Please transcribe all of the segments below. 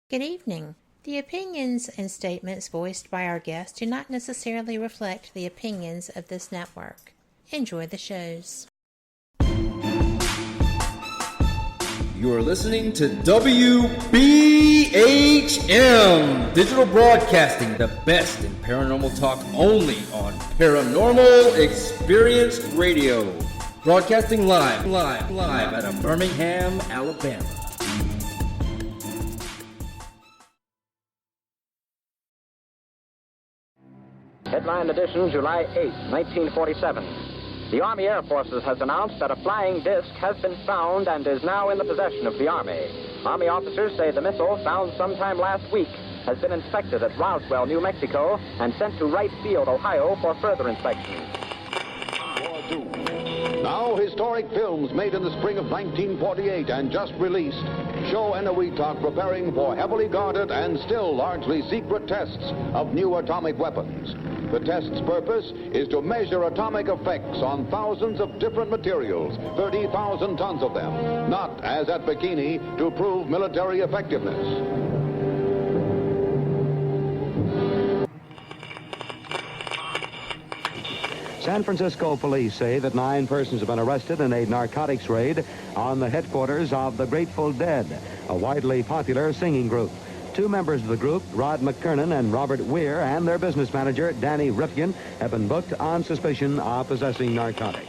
Good evening. The opinions and statements voiced by our guests do not necessarily reflect the opinions of this network. Enjoy the shows. You're listening to WBHM Digital Broadcasting, the best in paranormal talk only on Paranormal Experience Radio. Broadcasting live out of Birmingham, Alabama. Headline edition, July 8, 1947. The Army Air Forces has announced that a flying disc has been found and is now in the possession of the Army. Army officers say the missile, found sometime last week, has been inspected at Roswell, New Mexico, and sent to Wright Field, Ohio, for further inspection. Now, historic films made in the spring of 1948 and just released show Eniwetok preparing for heavily guarded and still largely secret tests of new atomic weapons. The test's purpose is to measure atomic effects on thousands of different materials, 30,000 tons of them, not, as at Bikini, to prove military effectiveness. San Francisco police say that 9 persons have been arrested in a narcotics raid on the headquarters of the Grateful Dead, a widely popular singing group. 2 members of the group, Rod McKernan and Robert Weir, and their business manager, Danny Rifkin, have been booked on suspicion of possessing narcotics.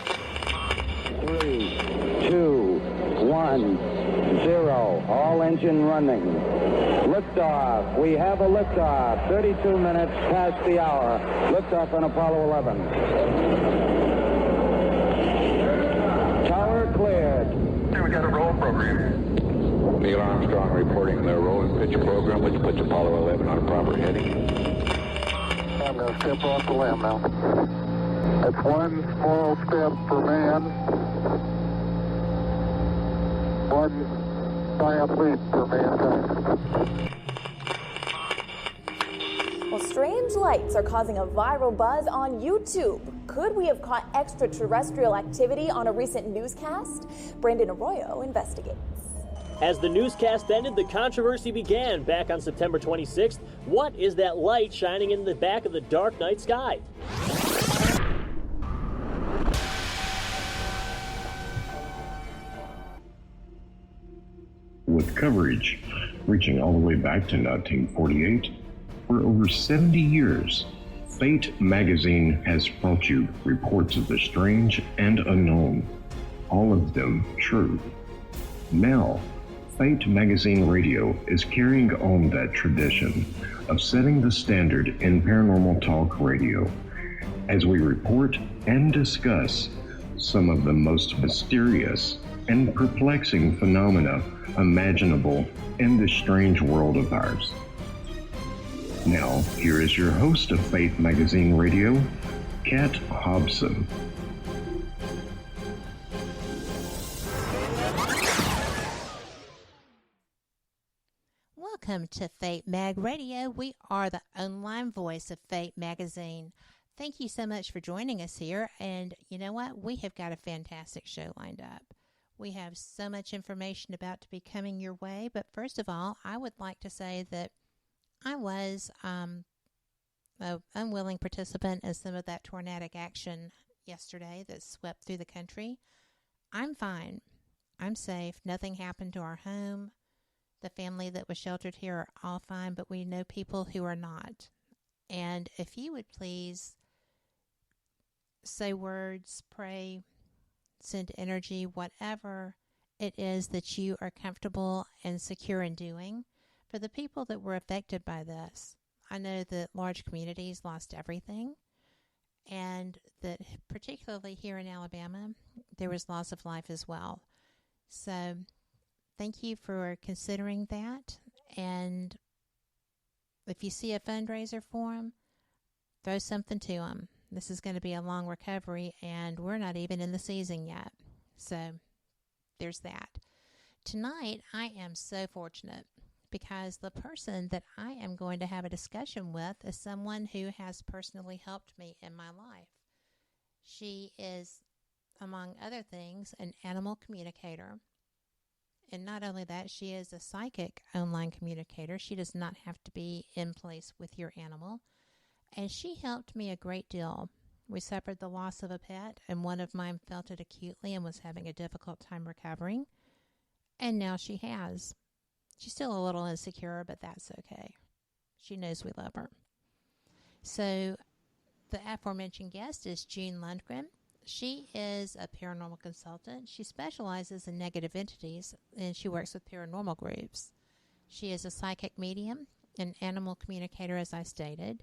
3, 2, 1, 0. All engine running. Liftoff. We have a liftoff. 32 minutes past the hour. Liftoff on Apollo 11. Tower cleared. Here we got a roll program. Neil Armstrong reporting their roll and pitch program, which puts Apollo 11 on a proper heading. I'm going to step off the limb now. That's one small step for man, one giant leap for mankind. Well, strange lights are causing a viral buzz on YouTube. Could we have caught extraterrestrial activity on a recent newscast? Brandon Arroyo investigates. As the newscast ended, the controversy began back on September 26th. What is that light shining in the back of the dark night sky? With coverage reaching all the way back to 1948, for over 70 years, Fate magazine has brought you reports of the strange and unknown, all of them true. Now, Fate Magazine Radio is carrying on that tradition of setting the standard in paranormal talk radio as we report and discuss some of the most mysterious and perplexing phenomena imaginable in this strange world of ours. Now, here is your host of Fate Magazine Radio, Kat Hobson. Welcome to Fate Mag Radio. We are the online voice of Fate Magazine. Thank you so much for joining us here. And you know what? We have got a fantastic show lined up. We have so much information about to be coming your way. But first of all, I would like to say that I was an unwilling participant in some of that tornadic action yesterday that swept through the country. I'm fine. I'm safe. Nothing happened to our home. The family that was sheltered here are all fine, but we know people who are not. And if you would please say words, pray, send energy, whatever it is that you are comfortable and secure in doing for the people that were affected by this. I know that large communities lost everything, and that particularly here in Alabama, there was loss of life as well. So thank you for considering that. And if you see a fundraiser for them, throw something to them. This is going to be a long recovery, and we're not even in the season yet. So there's that. Tonight, I am so fortunate because the person that I am going to have a discussion with is someone who has personally helped me in my life. She is, among other things, an animal communicator. And not only that, she is a psychic online communicator. She does not have to be in place with your animal. And she helped me a great deal. We suffered the loss of a pet, and one of mine felt it acutely and was having a difficult time recovering. And now she has. She's still a little insecure, but that's okay. She knows we love her. So the aforementioned guest is Jean Lundgren. She is a paranormal consultant. She specializes in negative entities, and she works with paranormal groups. She is a psychic medium, an animal communicator, as I stated,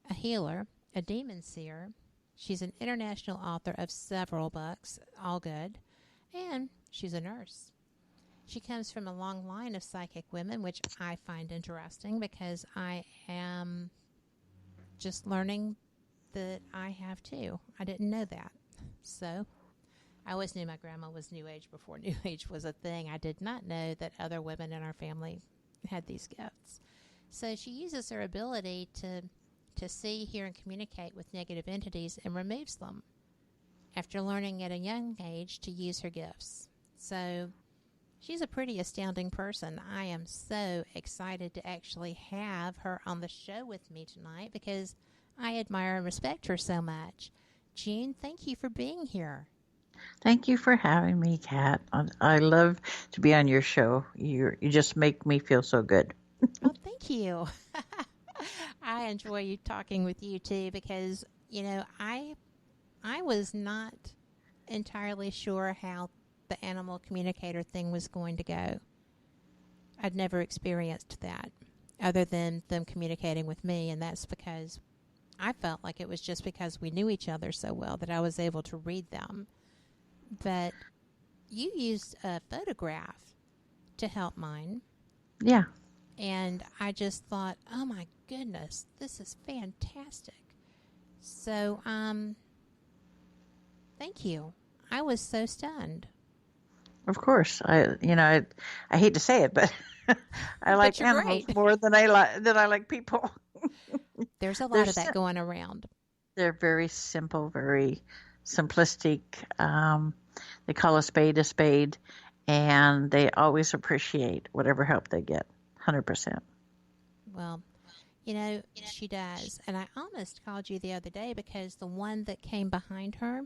a healer, a demon seer. She's an international author of several books, all good, and she's a nurse. She comes from a long line of psychic women, which I find interesting because I am just learning that I have too. I didn't know that. So I always knew my grandma was New Age before New Age was a thing. I did not know that other women in our family had these gifts. So she uses her ability to see, hear, and communicate with negative entities and removes them after learning at a young age to use her gifts. So she's a pretty astounding person. I am so excited to actually have her on the show with me tonight because I admire and respect her so much. Jean, thank you for being here. Thank you for having me, Kat. I love to be on your show. You just make me feel so good. Oh, thank you. I enjoy you talking with you too because, you know, I was not entirely sure how the animal communicator thing was going to go. I'd never experienced that other than them communicating with me, and that's because I felt like it was just because we knew each other so well that I was able to read them. But you used a photograph to help mine. Yeah. And I just thought, oh my goodness, this is fantastic. So, thank you. I was so stunned. Of course. I hate to say it, but I like animals more than I like people. There's a lot of that going around. They're very simple, very simplistic. They call a spade, and they always appreciate whatever help they get, 100%. Well, you know, she does. And I almost called you the other day because the one that came behind her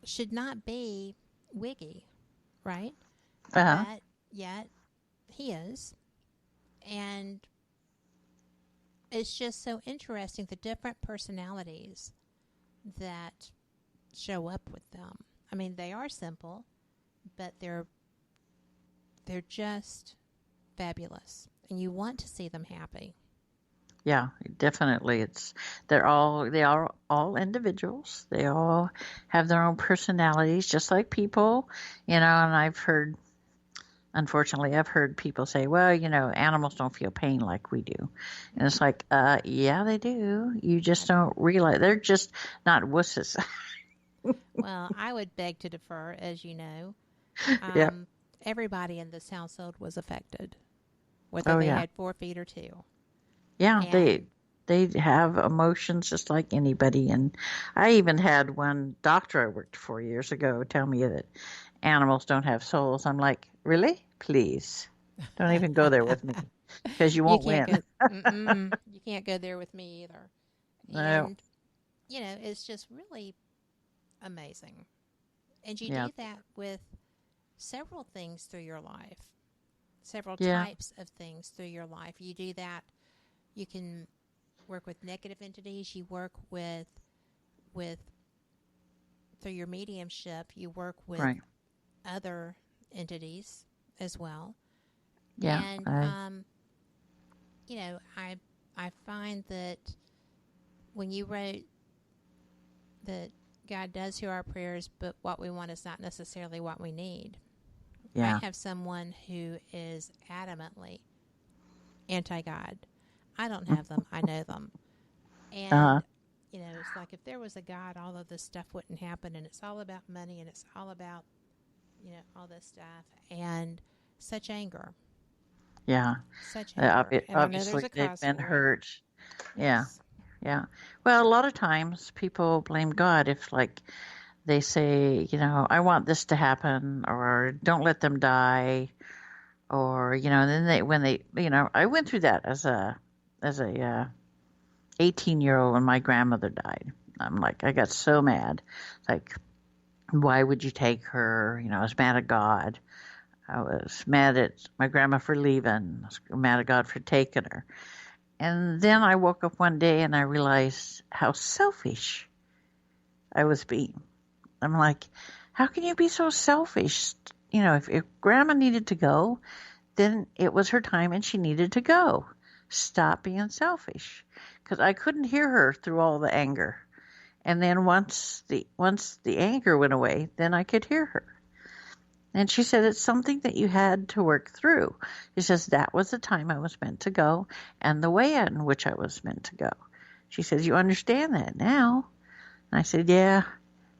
should not be Wiggy, right? But yet he is. And it's just so interesting, the different personalities that show up with them. I mean, they are simple, but they're just fabulous. And you want to see them happy. Yeah, definitely. They are all individuals. They all have their own personalities, just like people, you know, and unfortunately, I've heard people say, well, you know, animals don't feel pain like we do. And it's like, yeah, they do. You just don't realize. They're just not wusses. Well, I would beg to differ, as you know. Everybody in this household was affected, whether they had 4 feet or 2. Yeah, and they have emotions just like anybody. And I even had one doctor I worked for years ago tell me that animals don't have souls. I'm like, really? Please, don't even go there with me because you won't win. You can't go there with me either. No. And, you know, it's just really amazing. And you do that with several things through your life, several types of things through your life. You do that. You can work with negative entities. You work with through your mediumship. You work with other entities as well. Yeah. And you know, I find that when you wrote that God does hear our prayers, but what we want is not necessarily what we need. Yeah. I have someone who is adamantly anti-God. I don't have them. I know them. And, you know, it's like if there was a God, all of this stuff wouldn't happen. And it's all about money and it's all about, you know, all this stuff. And such anger. Yeah. Such anger. Obviously, they've been hurt. Yeah. Yeah. Well, a lot of times people blame God if, like, they say, I want this to happen, or don't let them die, or, then I went through that as a 18-year-old when my grandmother died. I'm like, I got so mad. Like, why would you take her? I was mad at God. I was mad at my grandma for leaving. I was mad at God for taking her. And then I woke up one day and I realized how selfish I was being. I'm like, how can you be so selfish? If grandma needed to go, then it was her time and she needed to go. Stop being selfish. Because I couldn't hear her through all the anger. And then once the anger went away, then I could hear her. And she said, it's something that you had to work through. She says, that was the time I was meant to go and the way in which I was meant to go. She says, you understand that now? And I said, yeah,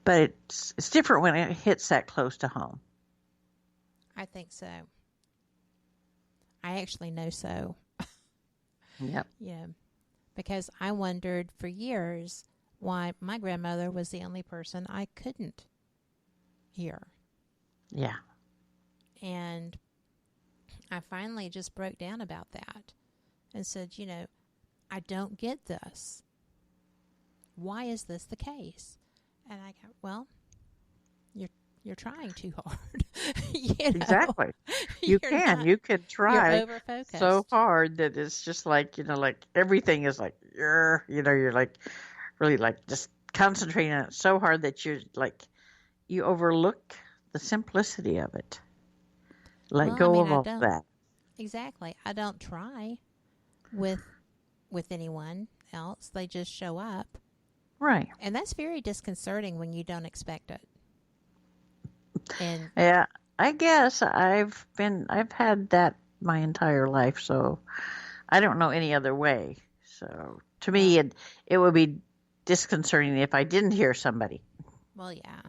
but it's different when it hits that close to home. I think so. I actually know so. Yep. Yeah, because I wondered for years why my grandmother was the only person I couldn't hear. Yeah. And I finally just broke down about that and said, I don't get this. Why is this the case? And I go, well, you're trying too hard. Exactly. You can try so hard that it's just like, like everything is like, you're like really like just concentrating on it so hard that you're like, you overlook the simplicity of it. Let go of all that. Exactly. I don't try with anyone else. They just show up. Right. And that's very disconcerting when you don't expect it. And yeah, I guess I've had that my entire life, so I don't know any other way. So to me, it would be disconcerting if I didn't hear somebody. Well, yeah.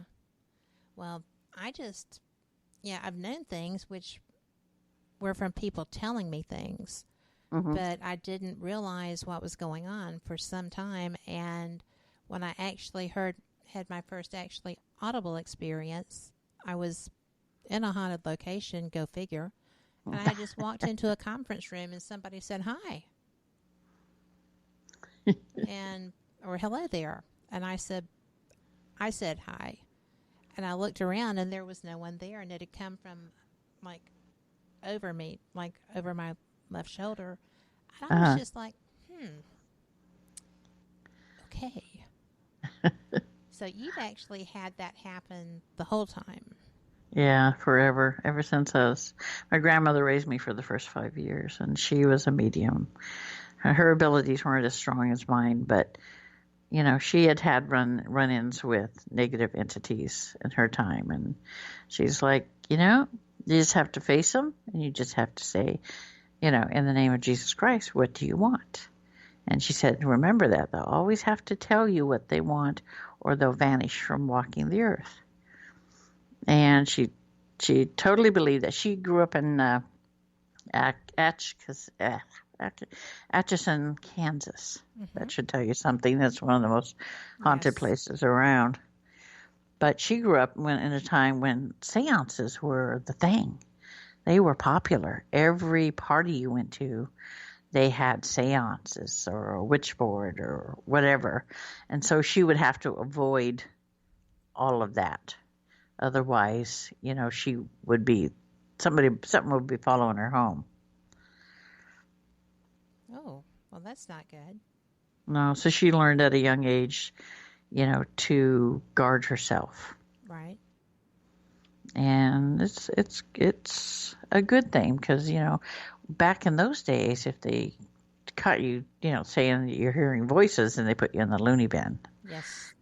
Well, I've known things which were from people telling me things, but I didn't realize what was going on for some time. And when I actually had my first actually audible experience, I was in a haunted location, go figure, and I just walked into a conference room and somebody said, hi. Or hello there. And I said hi. And I looked around and there was no one there, and it had come from like over me, like over my left shoulder. And I was just like, okay. So you've actually had that happen the whole time. Yeah, forever. Ever since my grandmother raised me for the first 5 years, and she was a medium. Her abilities weren't as strong as mine, but she had run-ins with negative entities in her time, and she's like, you just have to face them, and you just have to say, in the name of Jesus Christ, what do you want? And she said, remember that. They'll always have to tell you what they want, or they'll vanish from walking the earth. And she totally believed that. She grew up in Atchison, Kansas. That should tell you something. That's one of the most haunted places around. But she grew up in a time when seances were the thing. They were popular. Every party you went to, they had seances or a witch board or whatever. And so she would have to avoid all of that. Otherwise, she would be, something would be following her home. Oh, well, that's not good. No, so she learned at a young age, to guard herself. Right. And it's a good thing because, back in those days, if they caught you, saying that you're hearing voices, and they put you in the loony bin. Yes.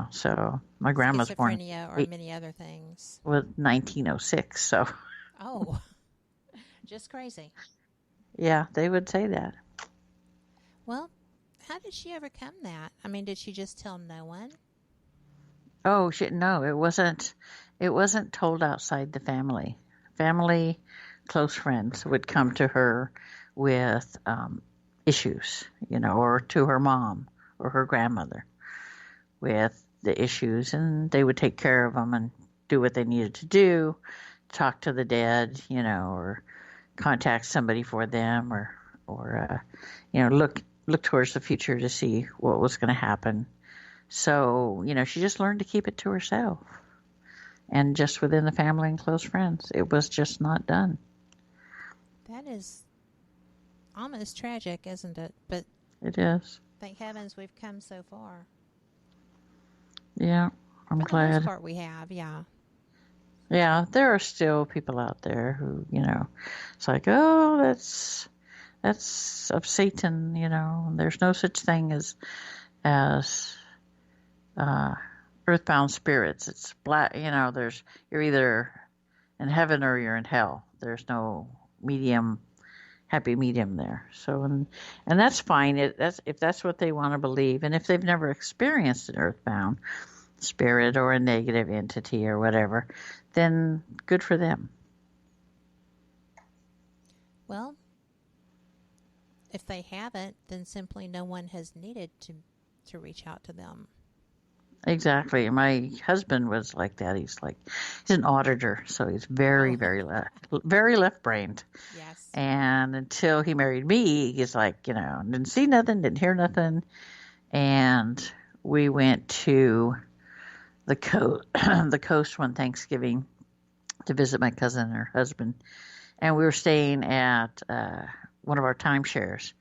So my grandma's born. Schizophrenia or many other things. With 1906, so. Oh, just crazy. Yeah, they would say that. Well, how did she overcome that? I mean, did she just tell no one? Oh, no, it wasn't told outside the family. Family, close friends would come to her with issues, or to her mom or her grandmother with the issues, and they would take care of them and do what they needed to do, talk to the dead, or contact somebody for them, or look towards the future to see what was going to happen. So, she just learned to keep it to herself and just within the family and close friends. It was just not done. That is almost tragic, isn't it? But it is. Thank heavens we've come so far. Yeah, I'm glad. For the most part we have, yeah. Yeah, there are still people out there who, it's like, oh, that's of Satan, There's no such thing as earthbound spirits. It's black, you're either in heaven or you're in hell. There's no happy medium there. So, and that's fine. If that's what they want to believe, and if they've never experienced an earthbound spirit or a negative entity or whatever, then good for them. Well, if they haven't, then simply no one has needed to reach out to them. Exactly. My husband was like that. He's an auditor, so he's very, very left-brained. Yes. And until he married me, he's like, didn't see nothing, didn't hear nothing. And we went to the coast one Thanksgiving to visit my cousin and her husband. And we were staying at one of our timeshares,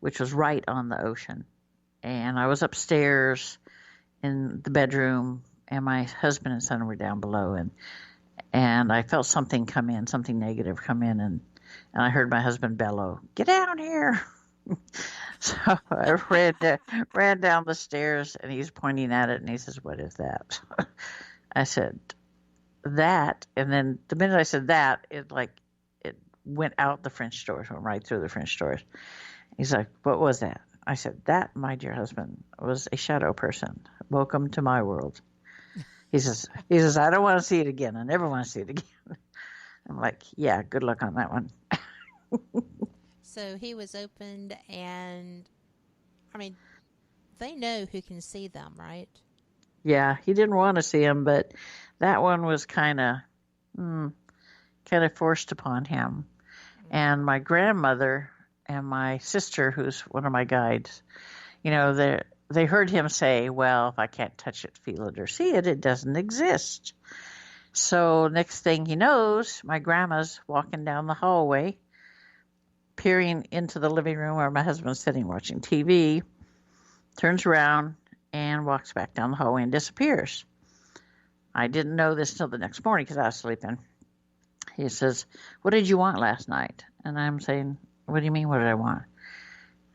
which was right on the ocean. And I was upstairs in the bedroom, and my husband and son were down below, and I felt something negative come in, and I heard my husband bellow, "Get down here!" So I ran down the stairs, and he's pointing at it, and he says, "What is that?" I said, "That," and then the minute I said that, it went out the French doors, went right through the French doors. He's like, "What was that?" I said, "That, my dear husband, was a shadow person. Welcome to my world." He says, "I don't want to see it again. I never want to see it again." I'm like, "Yeah, good luck on that one." So he was opened, and they know who can see them, right? Yeah, he didn't want to see him, but that one was kind of forced upon him. And my grandmother and my sister, who's one of my guides, they heard him say, "Well, if I can't touch it, feel it, or see it, it doesn't exist." So next thing he knows, my grandma's walking down the hallway, peering into the living room where my husband's sitting watching TV, turns around and walks back down the hallway and disappears. I didn't know this till the next morning because I was sleeping. He says, "What did you want last night?" And I'm saying, "What do you mean, what did I want?"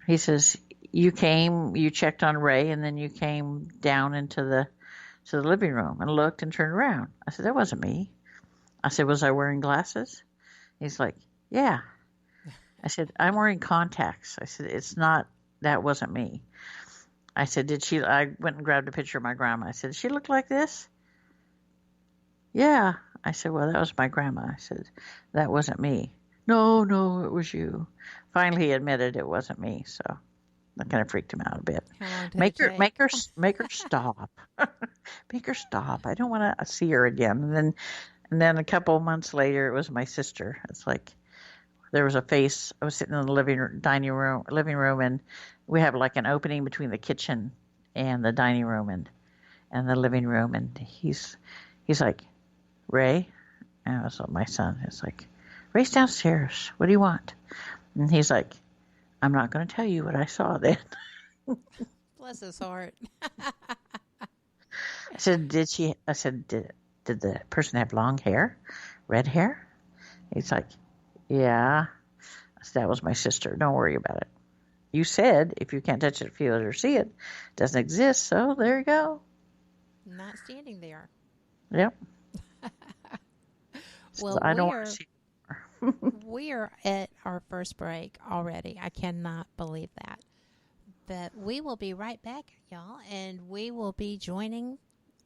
He says, "You came, you checked on Ray, and then you came down into the living room and looked and turned around." I said, "That wasn't me." I said, "Was I wearing glasses?" He's like, "Yeah." I said, "I'm wearing contacts." I said, that wasn't me." I said, I went and grabbed a picture of my grandma. I said, "Did she look like this?" "Yeah." I said, "Well, that was my grandma." I said, "That wasn't me." No, it was you." Finally, he admitted it wasn't me, so that kind of freaked him out a bit. Make her stop. Make her stop. I don't want to see her again. And then a couple of months later, it was my sister. It's like there was a face. I was sitting in the living room, and we have like an opening between the kitchen and the dining room and the living room, and he's like, "Ray," and I was like, my son is like, "Ray's downstairs. What do you want?" And he's like, "I'm not going to tell you what I saw then." Bless his heart. I said, did the person have long hair, red hair? He's like, "Yeah." I said, "That was my sister. Don't worry about it. You said if you can't touch it, feel it, or see it, it doesn't exist. So there you go." Not standing there. Yep. Well, I don't want to see. We are at our first break already. I cannot believe that. But we will be right back, y'all, and we will be joining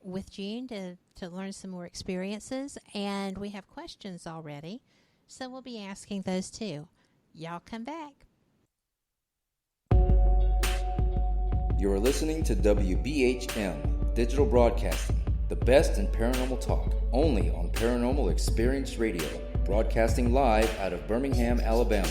with Gene to learn some more experiences, and we have questions already, so we'll be asking those too. Y'all come back. You're listening to WBHM, Digital Broadcasting, the best in paranormal talk, only on Paranormal Experience Radio, broadcasting live out of Birmingham, Alabama.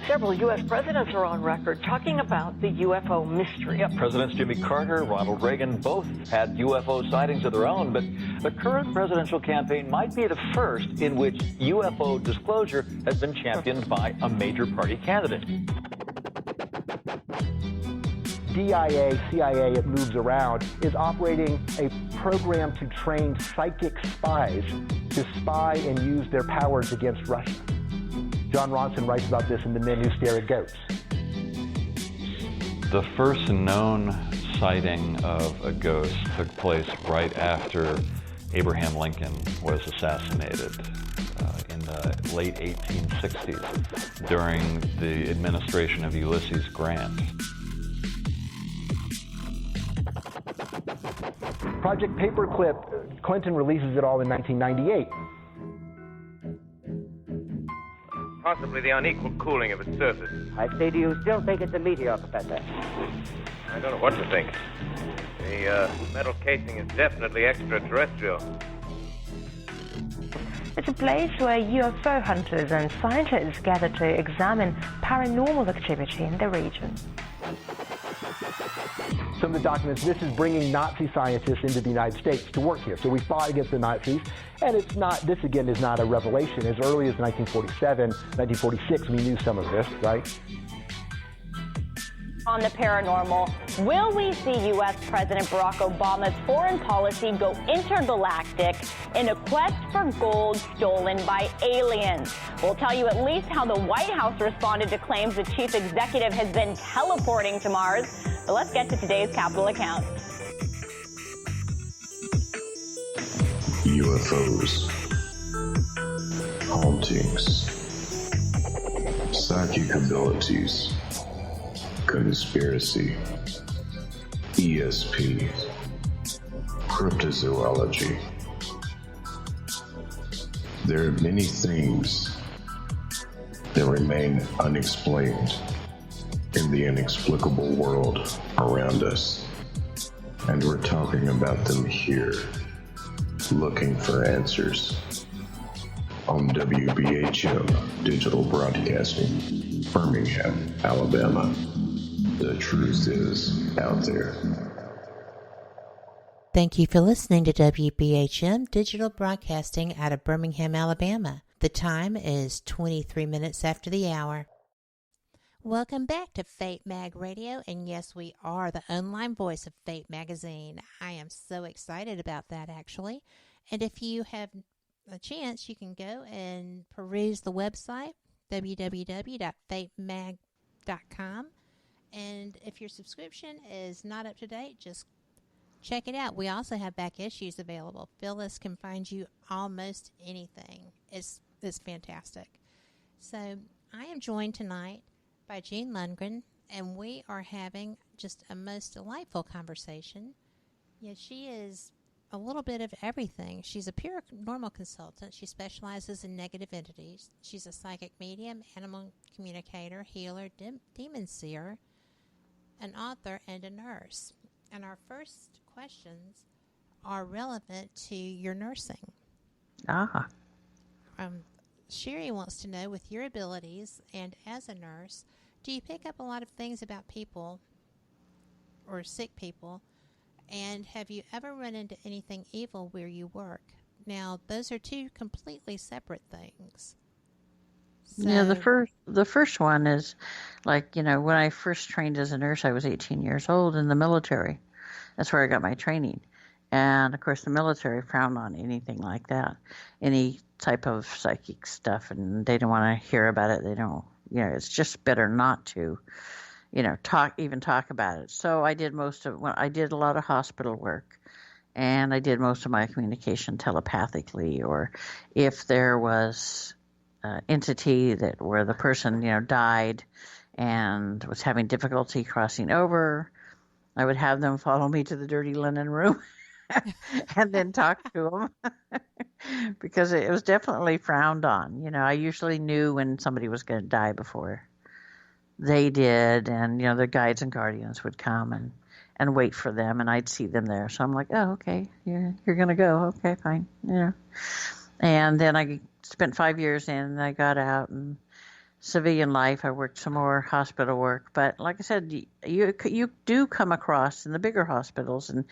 Several U.S. presidents are on record talking about the UFO mystery. Yeah, Presidents Jimmy Carter, Ronald Reagan both had UFO sightings of their own, but the current presidential campaign might be the first in which UFO disclosure has been championed by a major party candidate. DIA, CIA, it moves around, is operating a program to train psychic spies to spy and use their powers against Russia. John Ronson writes about this in The Men Who Stare at Goats. The first known sighting of a ghost took place right after Abraham Lincoln was assassinated in the late 1860s during the administration of Ulysses Grant. Project Paperclip, Clinton releases it all in 1998. Possibly the unequal cooling of its surface. I say, do you still think it's a meteor, Professor? I don't know what to think. The metal casing is definitely extraterrestrial. It's a place where UFO hunters and scientists gather to examine paranormal activity in the region. Some of the documents, this is bringing Nazi scientists into the United States to work here. So we fought against the Nazis, and it's not, this again is not a revelation. As early as 1947, 1946, we knew some of this, right? On the paranormal, will we see U.S. President Barack Obama's foreign policy go intergalactic in a quest for gold stolen by aliens? We'll tell you at least how the White House responded to claims the chief executive has been teleporting to Mars. But let's get to today's Capitol account. UFOs, hauntings, psychic abilities, conspiracy, ESP, cryptozoology. There are many things that remain unexplained in the inexplicable world around us, and we're talking about them here, looking for answers on WBHM Digital Broadcasting, Birmingham, Alabama. The truth is out there. Thank you for listening to WBHM Digital Broadcasting out of Birmingham, Alabama. The time is 23 minutes after the hour. Welcome back to Fate Mag Radio, and yes, we are the online voice of Fate Magazine. I am so excited about that, actually. And if you have a chance, you can go and peruse the website, www.fatemag.com. And if your subscription is not up to date, just check it out. We also have back issues available. Phyllis can find you almost anything. It's fantastic. So I am joined tonight by Jean Lundgren, and we are having just a most delightful conversation. Yeah, she is a little bit of everything. She's a paranormal consultant. She specializes in negative entities. She's a psychic medium, animal communicator, healer, demon seer, an author, and a nurse. And our first questions are relevant to your nursing. Sherry wants to know, with your abilities and as a nurse, do you pick up a lot of things about people or sick people? And have you ever run into anything evil where you work? Now, those are two completely separate things. So, yeah, the first one is like, when I first trained as a nurse, I was 18 years old in the military. That's where I got my training. And, of course, the military frowned on anything like that, any type of psychic stuff, and they don't want to hear about it. They don't, it's just better not to, talk about it. So I did I did a lot of hospital work, and I did most of my communication telepathically, or if there was entity where the person, died and was having difficulty crossing over, I would have them follow me to the dirty linen room and then talk to them because it was definitely frowned on. I usually knew when somebody was going to die before they did, and their guides and guardians would come and wait for them, and I'd see them there. So I'm like, oh, okay, you're going to go. Okay, fine. And then I spent 5 years in, and I got out and civilian life. I worked some more hospital work, but like I said, you do come across in the bigger hospitals, and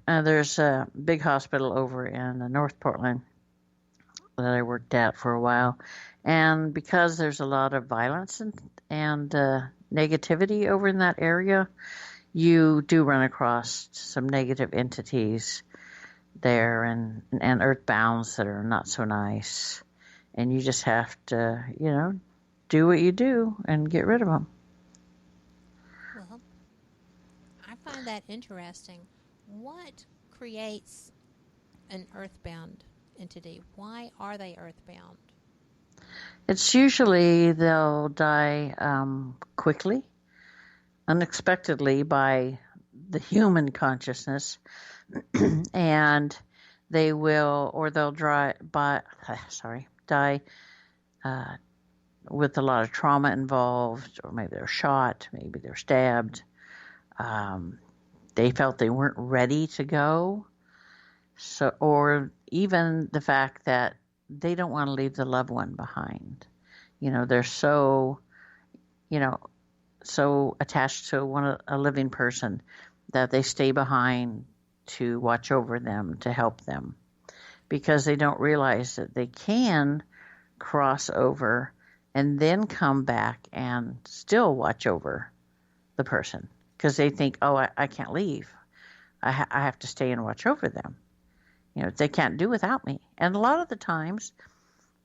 there's a big hospital over in North Portland that I worked at for a while, and because there's a lot of violence and negativity over in that area, you do run across some negative entities there and earthbounds that are not so nice. And you just have to, do what you do and get rid of them. Well, I find that interesting. What creates an earthbound entity? Why are they earthbound? It's usually they'll die quickly, unexpectedly by the human consciousness, and they will, or they'll die with a lot of trauma involved, or maybe they're shot, maybe they're stabbed. They felt they weren't ready to go, or even the fact that they don't want to leave the loved one behind. They're so attached to a living person that they stay behind to watch over them, to help them, because they don't realize that they can cross over and then come back and still watch over the person, because they think, oh, I can't leave. I have to stay and watch over them. They can't do without me. And a lot of the times,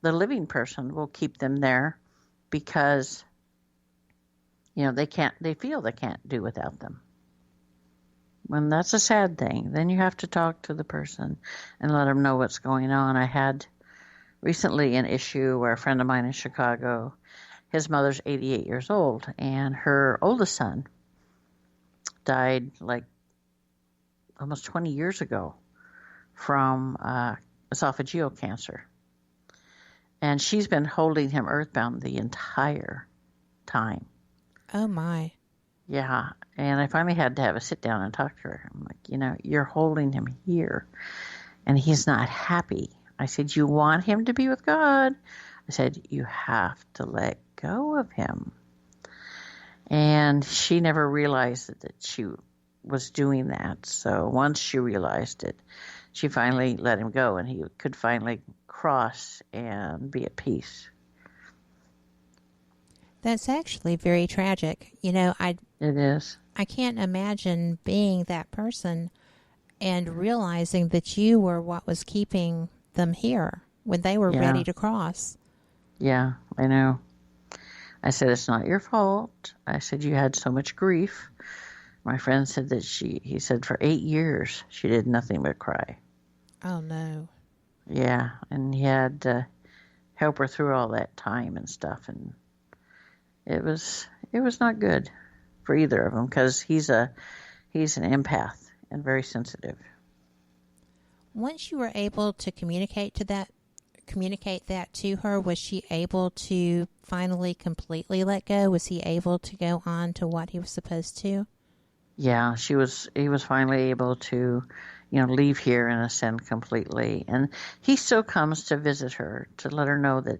the living person will keep them there because, they feel they can't do without them. When that's a sad thing, then you have to talk to the person and let them know what's going on. I had recently an issue where a friend of mine in Chicago, his mother's 88 years old, and her oldest son died like almost 20 years ago from esophageal cancer. And she's been holding him earthbound the entire time. Oh, my. Yeah, and I finally had to have a sit down and talk to her. I'm like, you're holding him here, and he's not happy. I said, you want him to be with God. I said, you have to let go of him. And she never realized that she was doing that. So once she realized it, she finally let him go, and he could finally cross and be at peace. That's actually very tragic. It is. I can't imagine being that person and realizing that you were what was keeping them here when they were ready to cross. Yeah, I know. I said, it's not your fault. I said, you had so much grief. My friend said that he said for 8 years she did nothing but cry. Oh, no. Yeah, and he had to help her through all that time and stuff, and it was not good for either of them, because he's an empath and very sensitive. Once you were able to communicate that to her, was she able to finally completely let go? Was he able to go on to what he was supposed to? Yeah, he was finally able to, leave here and ascend completely. And he still comes to visit her to let her know that,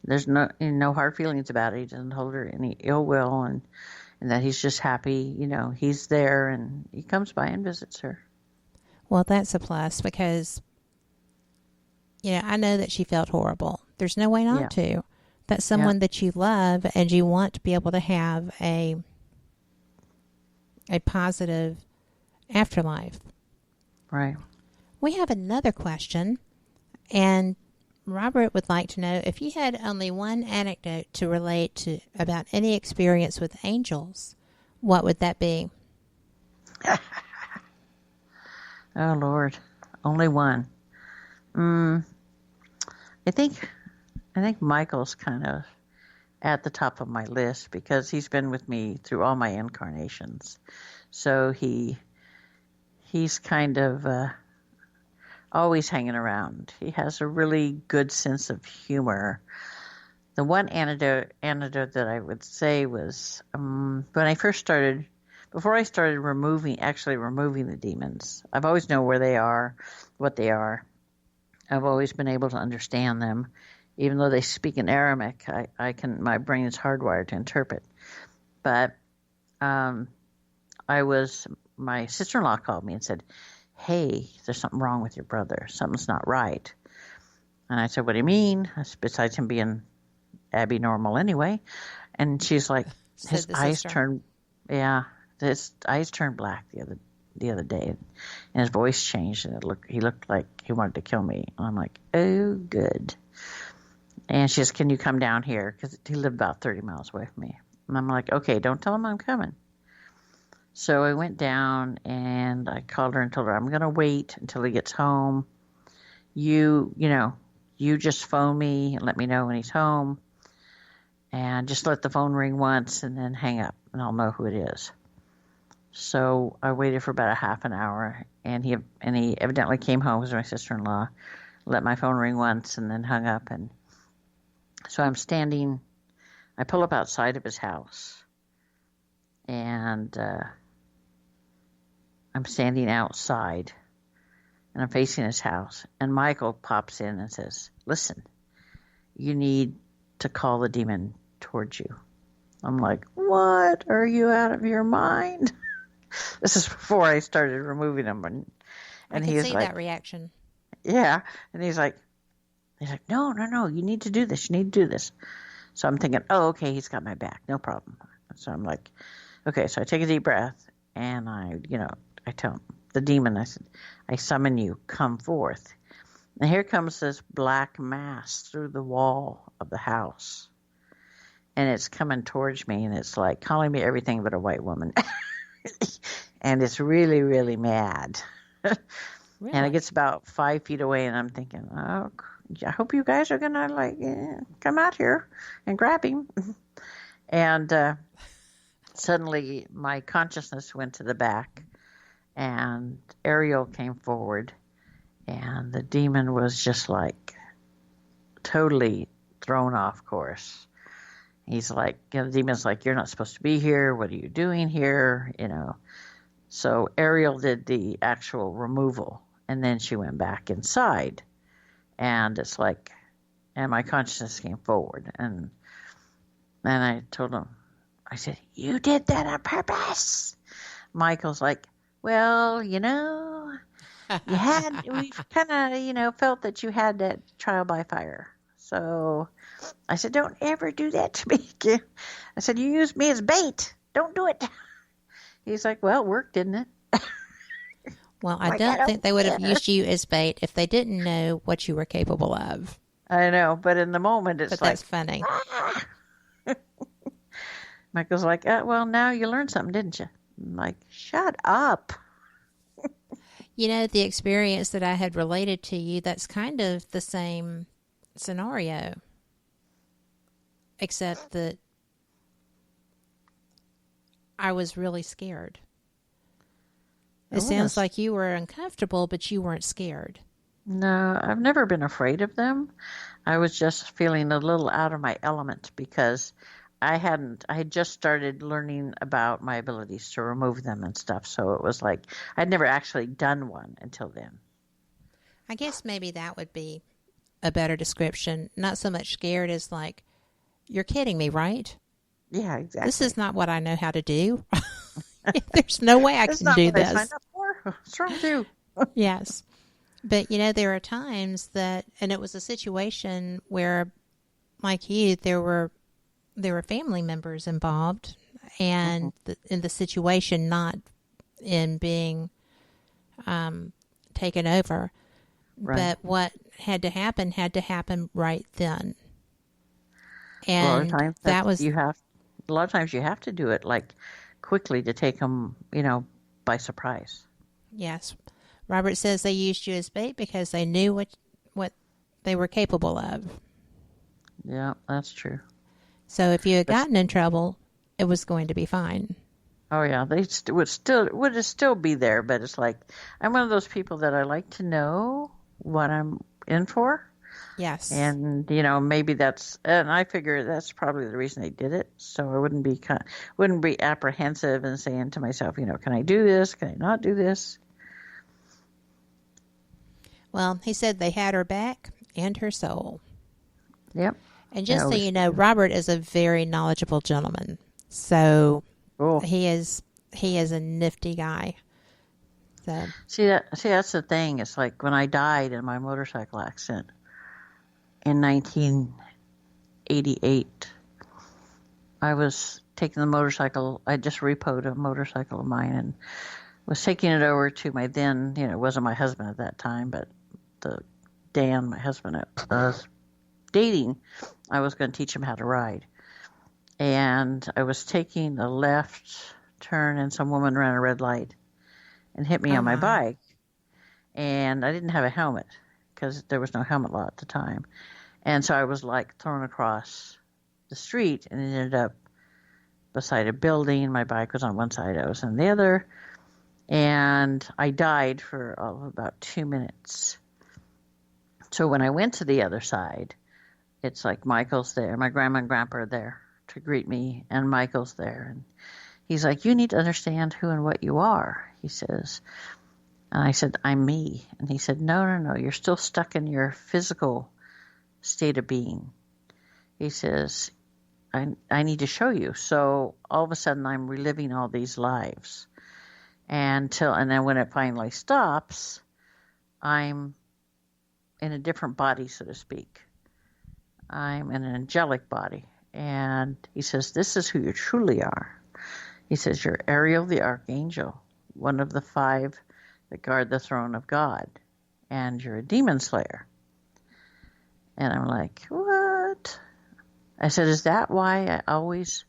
there's no hard feelings about it. He doesn't hold her any ill will, and that he's just happy, he's there, and he comes by and visits her. Well, that's a plus, because, I know that she felt horrible. There's no way not to. That's someone that you love, and you want to be able to have a positive afterlife. Right. We have another question, and Robert would like to know if you had only one anecdote to relate to about any experience with angels, what would that be? Oh, Lord. Only one. I think Michael's kind of at the top of my list, because he's been with me through all my incarnations. So he he's kind of always hanging around. He has a really good sense of humor. The one antidote that I would say was when I first started, before I started removing the demons. I've always known where they are, what they are. I've always been able to understand them. Even though they speak in Aramaic, my brain is hardwired to interpret. But my sister-in-law called me and said, "Hey, there's something wrong with your brother. Something's not right." And I said, "What do you mean?" Besides him being abnormal anyway. And she's like, his eyes turned black the other day, and his voice changed, and he looked like he wanted to kill me. And I'm like, "Oh, good." And she says, "Can you come down here?" Because he lived about 30 miles away from me. And I'm like, "Okay, don't tell him I'm coming." So I went down and I called her and told her, "I'm going to wait until he gets home. You just phone me and let me know when he's home. And just let the phone ring once and then hang up, and I'll know who it is." So I waited for about a half an hour, and he evidently came home with my sister-in-law, let my phone ring once, and then hung up. And so I pull up outside of his house, and I'm standing outside, and I'm facing his house, and Michael pops in and says, "Listen, you need to call the demon towards you." I'm like, "What? Are you out of your mind?" This is before I started removing them, and I can see that reaction. Yeah, and he's like, no, you need to do this. You need to do this. So I'm thinking, oh, okay, he's got my back, no problem. So I'm like, okay. So I take a deep breath, and I tell the demon, I said, "I summon you, come forth." And here comes this black mass through the wall of the house. And it's coming towards me, and it's like calling me everything but a white woman. And it's really, really mad. Really? And it gets about 5 feet away, and I'm thinking, oh, I hope you guys are going to come out here and grab him. And suddenly my consciousness went to the back, and Ariel came forward. And the demon was just like totally thrown off course. He's like, the demon's like, "You're not supposed to be here. What are you doing here?" So Ariel did the actual removal, and then she went back inside. And it's like, and my consciousness came forward. And I told him, I said, "You did that on purpose." Michael's like, "Well, we've kind of, felt that you had that trial by fire." So I said, "Don't ever do that to me again." I said, "You used me as bait. Don't do it." He's like, "Well, it worked, didn't it?" Well, I don't think they would have used you as bait if they didn't know what you were capable of. I know, but in the moment, it's that's funny. Michael's like, "Well, now you learned something, didn't you?" I'm like, "Shut up." The experience that I had related to you, that's kind of the same scenario, except that I was really scared. It sounds like you were uncomfortable, but you weren't scared. No, I've never been afraid of them. I was just feeling a little out of my element because I had just started learning about my abilities to remove them and stuff. So it was like I'd never actually done one until then. I guess maybe that would be a better description. Not so much scared as like, "You're kidding me, right?" Yeah, exactly. This is not what I know how to do. There's no way I can do this. That's not what I signed up for. What's wrong with you? Yes. But, there are times that, and it was a situation where, like you, there were family members involved, and in the situation, not in being taken over. Right. But what had to happen right then. And a lot of times that was a lot of times you have to do it like quickly to take them, by surprise. Yes. Robert says they used you as bait because they knew what they were capable of. Yeah, that's true. So if you had gotten in trouble, it was going to be fine. Oh yeah, they would still be there, but it's like I'm one of those people that I like to know what I'm in for. Yes. And maybe and I figure that's probably the reason they did it, so I wouldn't be apprehensive and saying to myself, can I do this? Can I not do this? Well, he said they had her back and her soul. Yep. And just so you know, Robert is a very knowledgeable gentleman. So he is a nifty guy. So see that's the thing. It's like when I died in my motorcycle accident in 1988, I was taking the motorcycle. I just repoed a motorcycle of mine and was taking it over to my then, it wasn't my husband at that time, but Dan, my husband, I was dating. I was going to teach him how to ride. And I was taking a left turn and some woman ran a red light and hit me on my bike. And I didn't have a helmet because there was no helmet law at the time. And so I was like thrown across the street and it ended up beside a building. My bike was on one side, I was on the other. And I died for about 2 minutes. So when I went to the other side, it's like Michael's there. My grandma and grandpa are there to greet me, and Michael's there. And he's like, you need to understand who and what you are, he says. And I said, I'm me. And he said, no, you're still stuck in your physical state of being. He says, I need to show you. So all of a sudden I'm reliving all these lives. And then when it finally stops, I'm in a different body, so to speak. I'm in an angelic body. And he says, this is who you truly are. He says, you're Ariel the Archangel, one of the 5 that guard the throne of God. And you're a demon slayer. And I'm like, what? I said, is that why I always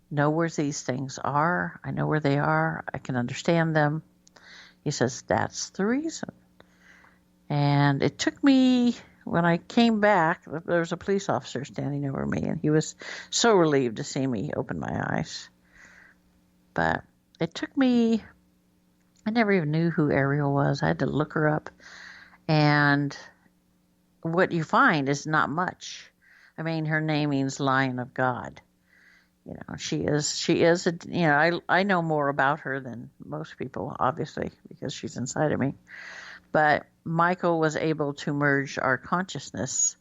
know where these things are? I know where they are. I can understand them. He says, that's the reason. And it took me, when I came back, there was a police officer standing over me, and he was so relieved to see me open my eyes. But it took me, I never even knew who Ariel was. I had to look her up. And what you find is not much. I mean, her name means Lion of God. She is I know more about her than most people, obviously, because she's inside of me. But Michael was able to merge our consciousness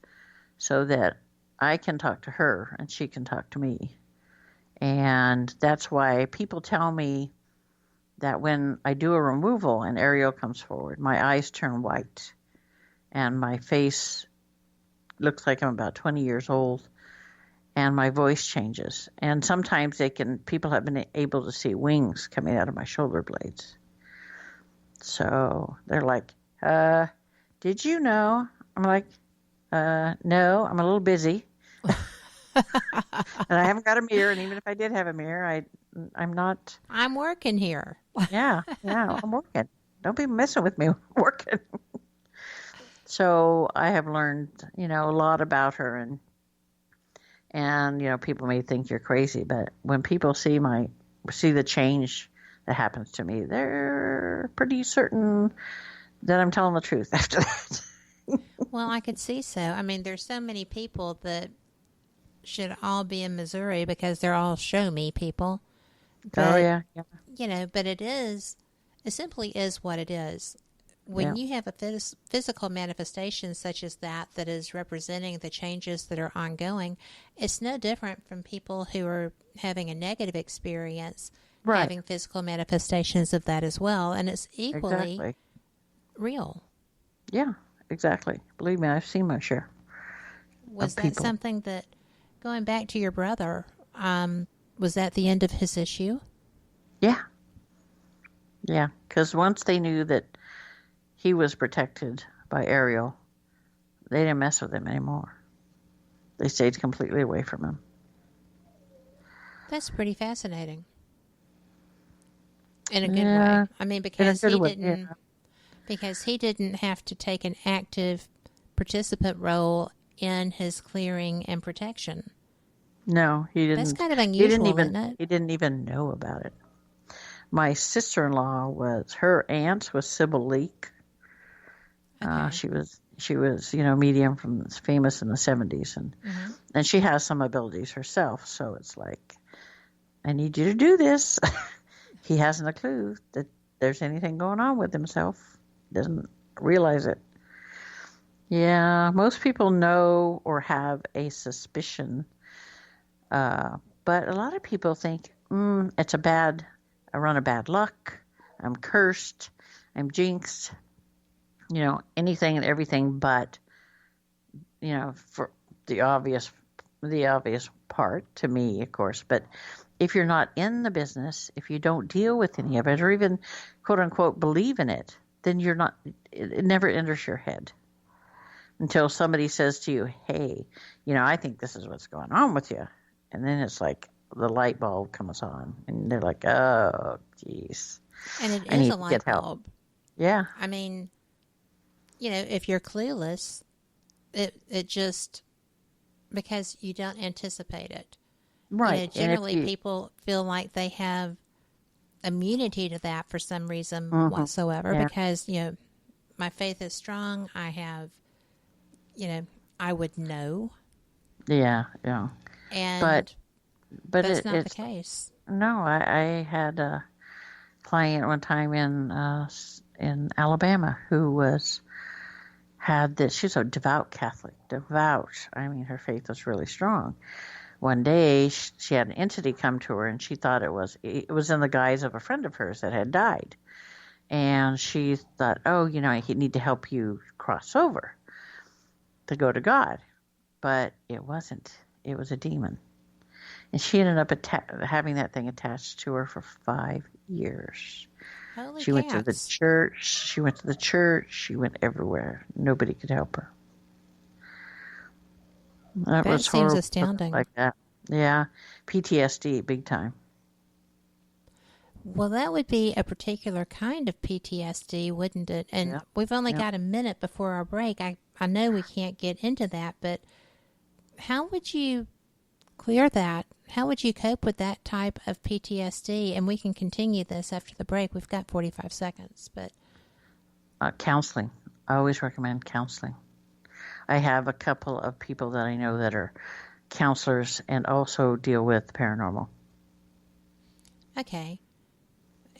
so that I can talk to her and she can talk to me. And that's why people tell me that when I do a removal and Ariel comes forward, my eyes turn white and my face looks like I'm about 20 years old and my voice changes. And sometimes people have been able to see wings coming out of my shoulder blades. So they're like, did you know? I'm like, no, I'm a little busy. And I haven't got a mirror. And even if I did have a mirror, I'm not. I'm working here. Yeah, I'm working. Don't be messing with me. I'm working. So I have learned, a lot about her. And people may think you're crazy, but when people see the change that happens to me, they're pretty certain that I'm telling the truth after that. Well, I could see so. I mean, there's so many people that should all be in Missouri because they're all show me people. But, oh, yeah. But it simply is what it is. When you have a physical manifestation such as that is representing the changes that are ongoing, it's no different from people who are having a negative experience, having physical manifestations of that as well. And it's equally real. Yeah, exactly. Believe me, I've seen my share. Was that something that, going back to your brother, was that the end of his issue? Yeah. Yeah, because once they knew that he was protected by Ariel, they didn't mess with him anymore. They stayed completely away from him. That's pretty fascinating. In a good way. I mean, because he didn't have to take an active participant role in his clearing and protection. No, he didn't. That's kind of unusual, isn't it? He didn't even know about it. My sister-in-law her aunt was Sybil Leek. She was medium famous in the 70s, and she has some abilities herself. So it's like, I need you to do this. He hasn't a clue that there's anything going on with himself. Doesn't realize it. Yeah, most people know or have a suspicion, but a lot of people think it's I run a bad luck. I'm cursed. I'm jinxed. Anything and everything but, for the obvious part to me, of course. But if you're not in the business, if you don't deal with any of it or even, quote unquote, believe in it, then it never enters your head until somebody says to you, hey, I think this is what's going on with you. And then it's like the light bulb comes on and they're like, oh, geez. And it is a light bulb. Yeah. I mean, if you're clueless, it just, because you don't anticipate it. Right. Generally, people feel like they have immunity to that for some reason whatsoever because, my faith is strong. I have, I would know. Yeah, yeah. And but that's not the case. No, I had a client one time in Alabama who had this. She's a devout Catholic. Devout. I mean, her faith was really strong. One day, she had an entity come to her, and she thought it was in the guise of a friend of hers that had died. And she thought, oh, I need to help you cross over to go to God. But it wasn't. It was a demon. And she ended up having that thing attached to her for 5 years. Holy She went to the church. She went to the church. She went everywhere. Nobody could help her. That was seems horrible, astounding. Like that. Yeah. PTSD, big time. Well, that would be a particular kind of PTSD, wouldn't it? And we've only got a minute before our break. I know we can't get into that, but how would you clear that? How would you cope with that type of PTSD? And we can continue this after the break. We've got 45 seconds, but counseling. I always recommend counseling. I have a couple of people that I know that are counselors and also deal with paranormal. Okay.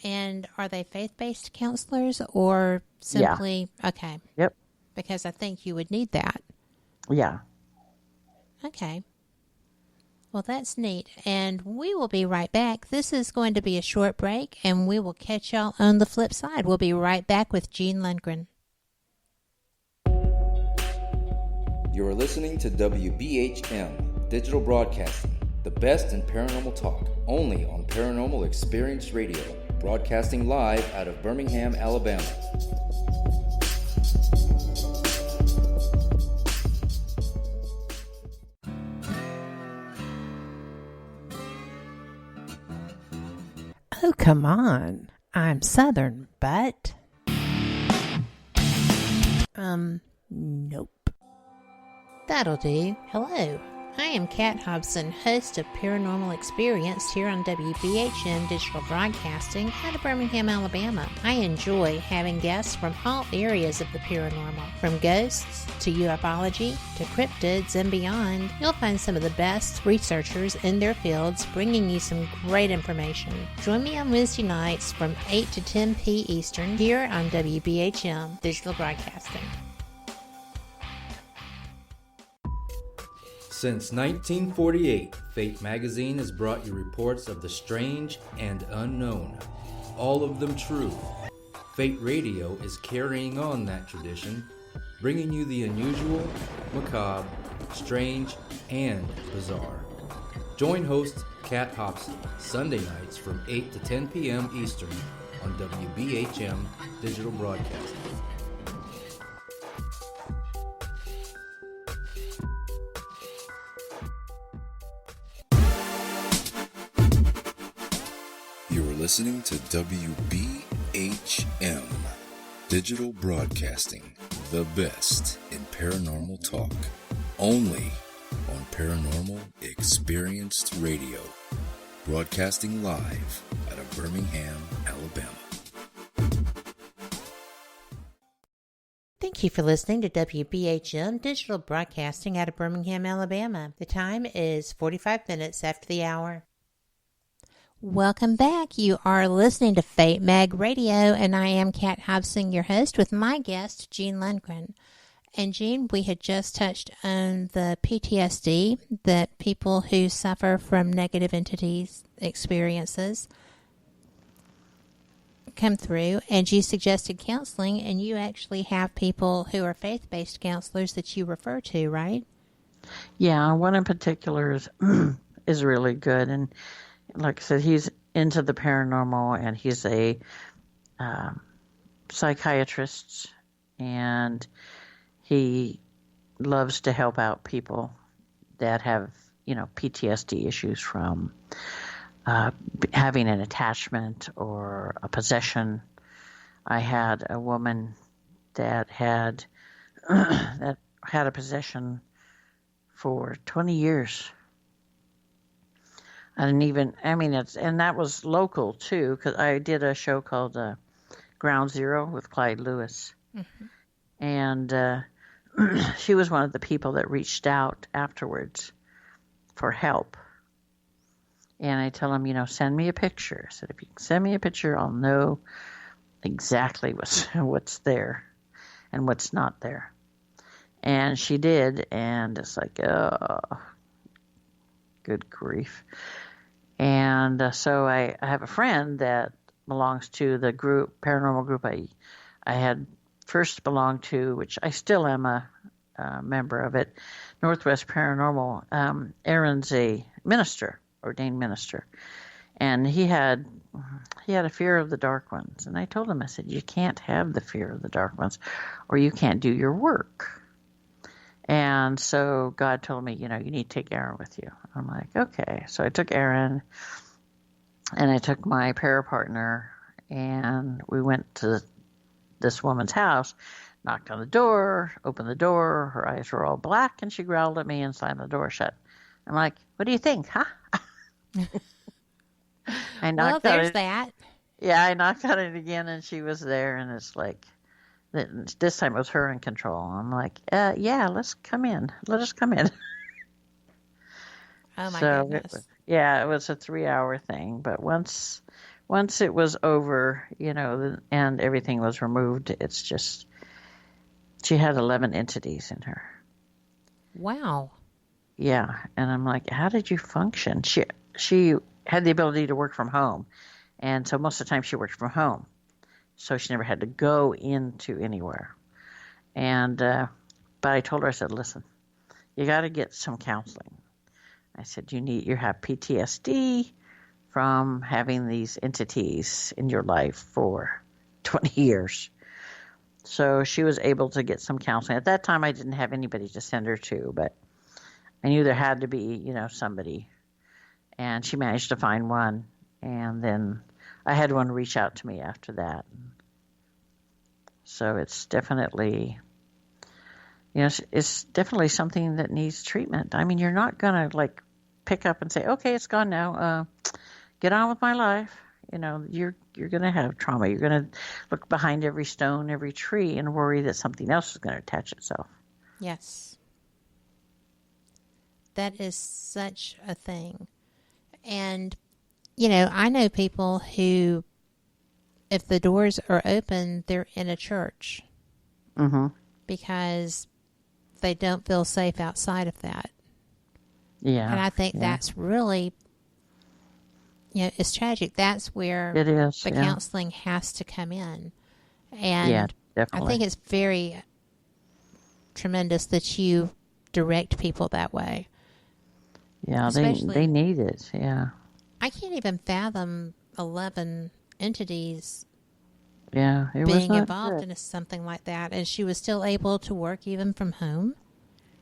And are they faith-based counselors or simply... Yeah. Okay. Yep. Because I think you would need that. Yeah. Okay. Well, that's neat. And we will be right back. This is going to be a short break, and we will catch y'all on the flip side. We'll be right back with Gene Lundgren. You are listening to WBHM Digital Broadcasting, the best in paranormal talk, only on Paranormal Experience Radio, broadcasting live out of Birmingham, Alabama. Oh, come on. I'm Southern, but... Nope. That'll do. Hello. I am Kat Hobson, host of Paranormal Experience here on WBHM Digital Broadcasting out of Birmingham, Alabama. I enjoy having guests from all areas of the paranormal, from ghosts to ufology to cryptids and beyond. You'll find some of the best researchers in their fields bringing you some great information. Join me on Wednesday nights from 8 to 10 p. Eastern here on WBHM Digital Broadcasting. Since 1948, Fate magazine has brought you reports of the strange and unknown, all of them true. Fate Radio is carrying on that tradition, bringing you the unusual, macabre, strange, and bizarre. Join host Kat Hobson Sunday nights from 8 to 10 p.m. Eastern on WBHM Digital Broadcasting. Listening to WBHM Digital Broadcasting, the best in paranormal talk, only on Paranormal Experienced Radio, broadcasting live out of Birmingham, Alabama. Thank you for listening to WBHM Digital Broadcasting out of Birmingham, Alabama. The time is 45 minutes after the hour. Welcome back. You are listening to Fate Mag Radio, and I am Kat Hobson, your host, with my guest, Jean Lundgren. And Jean, we had just touched on the PTSD that people who suffer from negative entities experiences come through, and you suggested counseling, and you actually have people who are faith-based counselors that you refer to, right? Yeah, one in particular is really good, and like I said, he's into the paranormal, and he's a psychiatrist, and he loves to help out people that have, PTSD issues from having an attachment or a possession. I had a woman that had a possession for 20 years. And that was local too, because I did a show called Ground Zero with Clyde Lewis. Mm-hmm. And she was one of the people that reached out afterwards for help. And I tell him, send me a picture. I said, if you can send me a picture, I'll know exactly what's there and what's not there. And she did, and it's like, oh, good grief. And so I have a friend that belongs to the paranormal group I had first belonged to, which I still am a member of it, Northwest Paranormal. Aaron's a minister, ordained minister, and he had a fear of the dark ones. And I told him, I said, you can't have the fear of the dark ones, or you can't do your work. And so God told me, you need to take Aaron with you. I'm like, okay. So I took Aaron, and I took my para-partner, and we went to this woman's house, knocked on the door, opened the door. Her eyes were all black, and she growled at me and slammed the door shut. I'm like, what do you think, huh? I knocked on it. That. Yeah, I knocked on it again, and she was there, and it's like, this time it was her in control. I'm like, yeah, let's come in. Let us come in. Oh, my goodness. It was a 3-hour thing. But once it was over, and everything was removed, it's just, she had 11 entities in her. Wow. Yeah, and I'm like, how did you function? She had the ability to work from home, and so most of the time she worked from home. So she never had to go into anywhere. And but I told her, I said, listen, you got to get some counseling. I said, you have PTSD from having these entities in your life for 20 years. So she was able to get some counseling. At that time, I didn't have anybody to send her to, but I knew there had to be, somebody. And she managed to find one. And then I had one reach out to me after that. So it's definitely, it's definitely something that needs treatment. I mean, you're not going to pick up and say, okay, it's gone now. Get on with my life. You're going to have trauma. You're going to look behind every stone, every tree, and worry that something else is going to attach itself. Yes. That is such a thing. And, I know people who, if the doors are open, they're in a church. Mm-hmm. Because they don't feel safe outside of that. Yeah. And I think that's really, it's tragic. That's where it is, the counseling has to come in. And definitely. I think it's very tremendous that you direct people that way. Yeah, they need it, yeah. I can't even fathom 11 entities being involved in something like that. And she was still able to work even from home?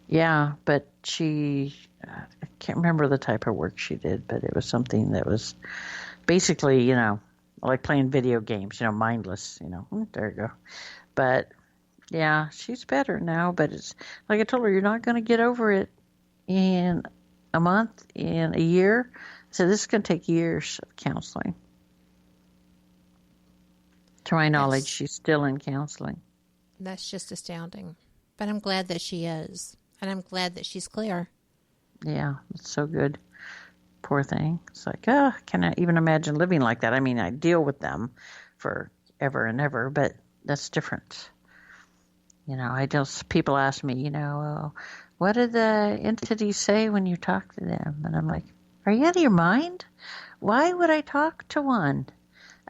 Yeah, but I can't remember the type of work she did, but it was something that was basically, like playing video games, mindless, there you go. But, yeah, she's better now, but it's, like I told her, you're not going to get over it in a month, in a year. So this is going to take years of counseling. To my knowledge, she's still in counseling. That's just astounding. But I'm glad that she is. And I'm glad that she's clear. Yeah, it's so good. Poor thing. It's like, oh, I cannot even imagine living like that. I mean, I deal with them for ever and ever, but that's different. People ask me, what do the entities say when you talk to them? And I'm like, are you out of your mind? Why would I talk to one?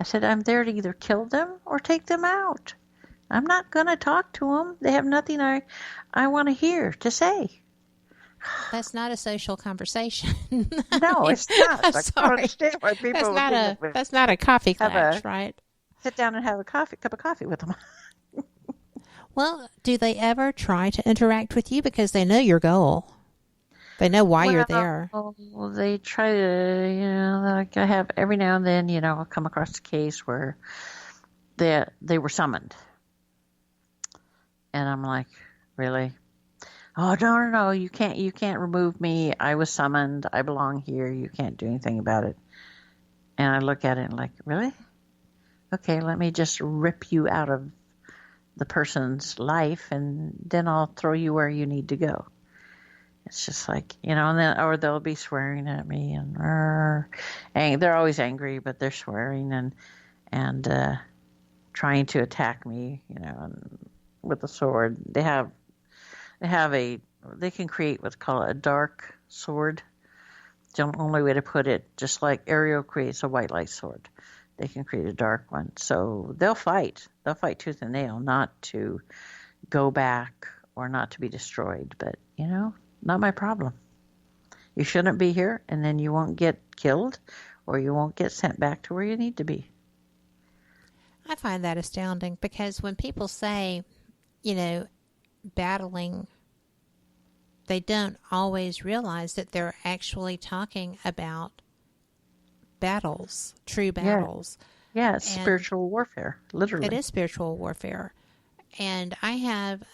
I said, I'm there to either kill them or take them out. I'm not going to talk to them. They have nothing I want to hear to say. That's not a social conversation. No, it's not. I don't understand why people that's not a coffee clutch, right? Sit down and have a cup of coffee with them. Well, do they ever try to interact with you because they know your goal? They know why you're there. Well, they try to, like I have every now and then, I'll come across a case where they were summoned. And I'm like, really? Oh, no, you can't remove me. I was summoned. I belong here. You can't do anything about it. And I look at it and like, really? Okay, let me just rip you out of the person's life, and then I'll throw you where you need to go. It's just like, or they'll be swearing at me and they're always angry, but they're swearing and trying to attack me, and with a sword. They can create what's called a dark sword. The only way to put it, just like Ariel creates a white light sword, they can create a dark one. So they'll fight tooth and nail, not to go back or not to be destroyed. But, not my problem. You shouldn't be here, and then you won't get killed or you won't get sent back to where you need to be. I find that astounding because when people say, battling, they don't always realize that they're actually talking about battles, true battles. Yeah, it's spiritual warfare, literally. It is spiritual warfare. And I have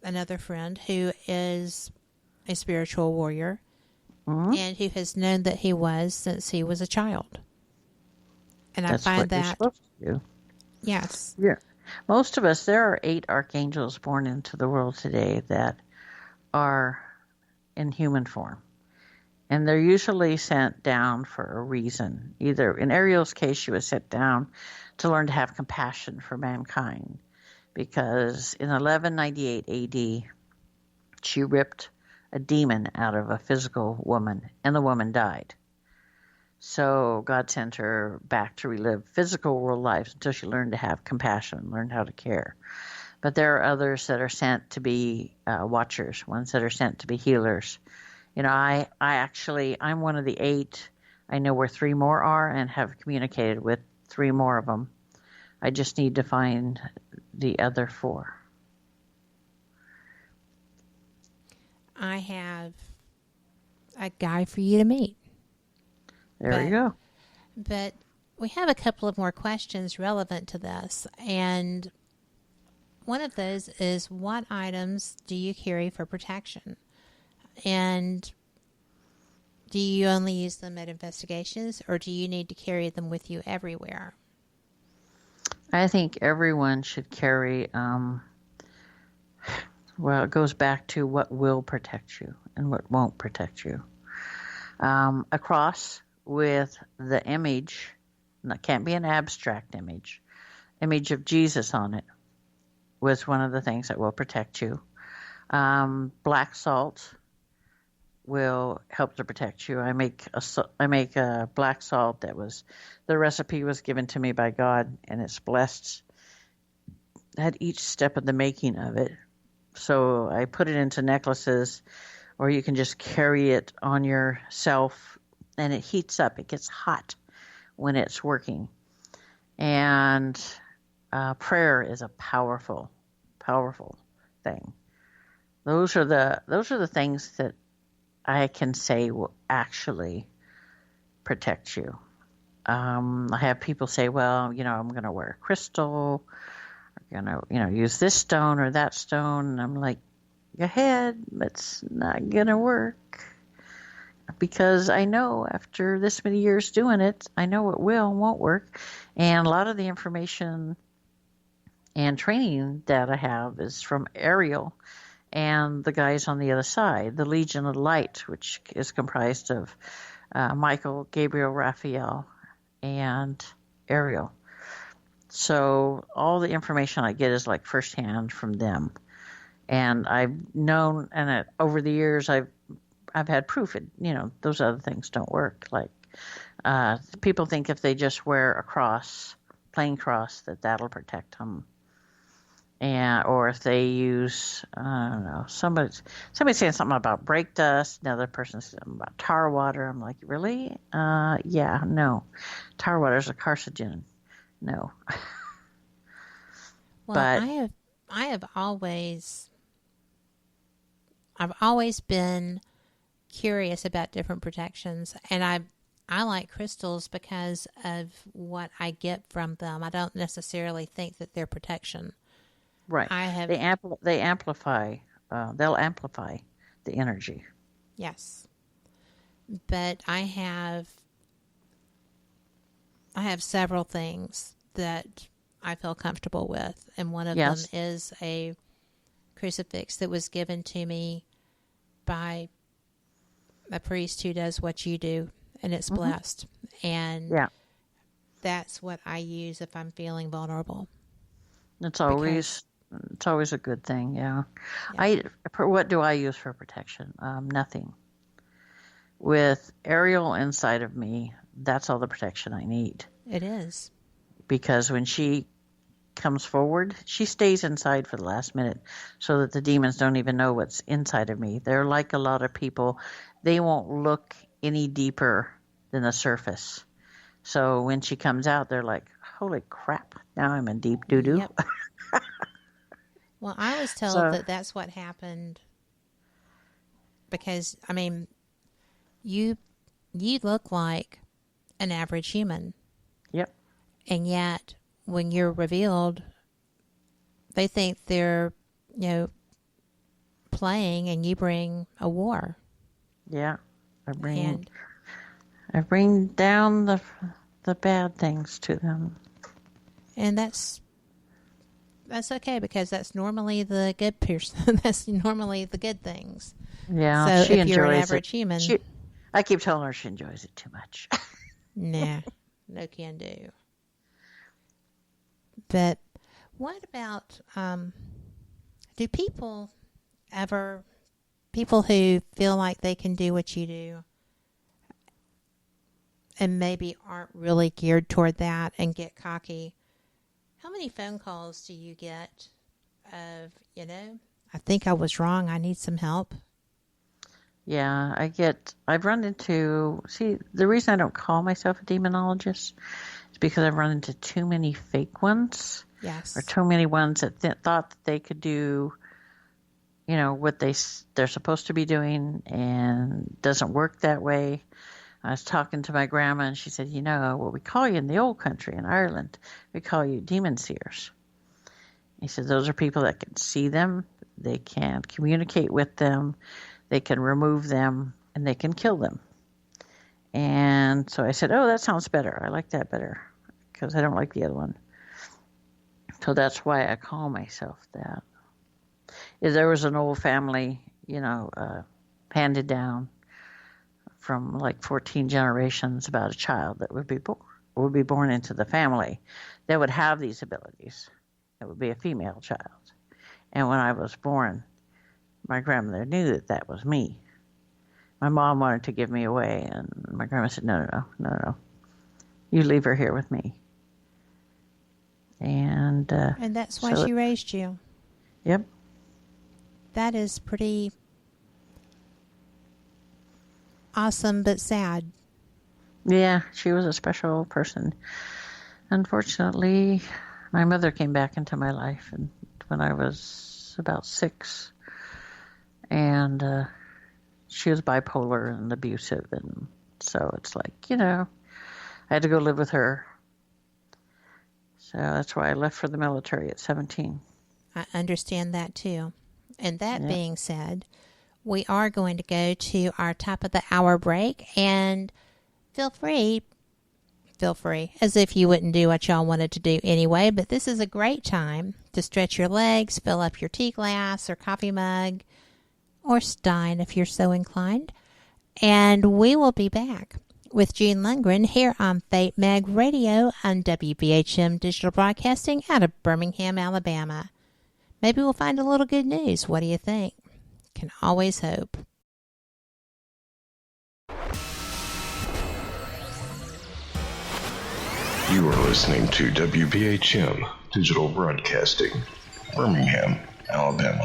another friend who is a spiritual warrior and who has known that he was since he was a child. And that's I find what that... you're supposed to do. Yes. Yeah. Most of us, there are 8 archangels born into the world today that are in human form. And they're usually sent down for a reason. Either, in Ariel's case, she was sent down to learn to have compassion for mankind. Because in 1198 AD, she ripped a demon out of a physical woman, and the woman died. So God sent her back to relive physical world lives until she learned to have compassion, learned how to care. But there are others that are sent to be watchers, ones that are sent to be healers. I'm one of the 8. I know where 3 more are and have communicated with 3 more of them. I just need to find the other 4. I have a guy for you to meet. There you go. But we have a couple of more questions relevant to this. And one of those is, what items do you carry for protection? And do you only use them at investigations, or do you need to carry them with you everywhere? I think everyone should carry, it goes back to what will protect you and what won't protect you. A cross with the image, and that can't be an abstract image of Jesus on it, was one of the things that will protect you. Black salt will help to protect you. I make a black salt the recipe was given to me by God, and it's blessed at each step of the making of it. So I put it into necklaces, or you can just carry it on yourself, and it heats up. It gets hot when it's working. And prayer is a powerful, powerful thing. Those are the things that I can say will actually protect you. I have people say, well, I'm going to wear a crystal, I'm going to, use this stone or that stone. And I'm like, go ahead, it's not going to work. Because I know after this many years doing it, I know it will and won't work. And a lot of the information And training that I have is from Ariel and the guys on the other side, the Legion of Light, which is comprised of Michael, Gabriel, Raphael, and Ariel. So all the information I get is like firsthand from them. And I've known, and over the years, I've had proof that, those other things don't work. Like people think if they just wear a cross, plain cross, that'll protect them. Or if they use, I don't know, somebody's saying something about brake dust, another person says something about tar water. I'm like, really? Yeah, no. Tar water is a carcinogen. No. Well, but I've always been curious about different protections, and I like crystals because of what I get from them. I don't necessarily think that they're protection. Right. They amplify. They'll amplify the energy. Yes. But I have several things that I feel comfortable with, and one of them is a crucifix that was given to me by a priest who does what you do, and it's blessed. And that's what I use if I'm feeling vulnerable. It's always a good thing, yeah. What do I use for protection? Nothing. With Ariel inside of me, that's all the protection I need. It is. Because when she comes forward, she stays inside for the last minute so that the demons don't even know what's inside of me. They're like a lot of people. They won't look any deeper than the surface. So when she comes out, they're like, holy crap, now I'm in deep doo-doo. Yep. Well, I was told that that's what happened because, I mean, you look like an average human. Yep. And yet, when you're revealed, they think they're, playing, and you bring a war. Yeah. I bring down the bad things to them. And that's okay, because that's normally the good person. That's normally the good things. Yeah, so if you're an average human, I keep telling her she enjoys it too much. Nah, no can do. But what about do people who feel like they can do what you do and maybe aren't really geared toward that and get cocky? How many phone calls do you get of, I think I was wrong, I need some help? Yeah, I've run into, the reason I don't call myself a demonologist is because I've run into too many fake ones. Yes. Or too many ones that thought that they could do, what they're supposed to be doing, and it doesn't work that way. I was talking to my grandma, and she said, what we call you in the old country, in Ireland, we call you demon seers. He said, those are people that can see them, they can communicate with them, they can remove them, and they can kill them. And so I said, oh, that sounds better. I like that better, because I don't like the other one. So that's why I call myself that. If there was an old family, handed down from like 14 generations about a child that would be born into the family that would have these abilities. It would be a female child. And when I was born, my grandmother knew that was me. My mom wanted to give me away, and my grandma said, no. You leave her here with me. And that's why she raised you. Yep. That is pretty awesome, but sad. Yeah, she was a special person. Unfortunately, my mother came back into my life when I was about 6. And she was bipolar and abusive. And so it's like, I had to go live with her. So that's why I left for the military at 17. I understand that too. And that being said, we are going to go to our top of the hour break, and feel free feel free, as if you wouldn't do what y'all wanted to do anyway. But this is a great time to stretch your legs, fill up your tea glass or coffee mug, or stein if you're so inclined. And we will be back with Gene Lundgren here on Fate Mag Radio on WBHM Digital Broadcasting out of Birmingham, Alabama. Maybe we'll find a little good news. What do you think? Can always hope. You are listening to WBHM Digital Broadcasting, Birmingham, Alabama.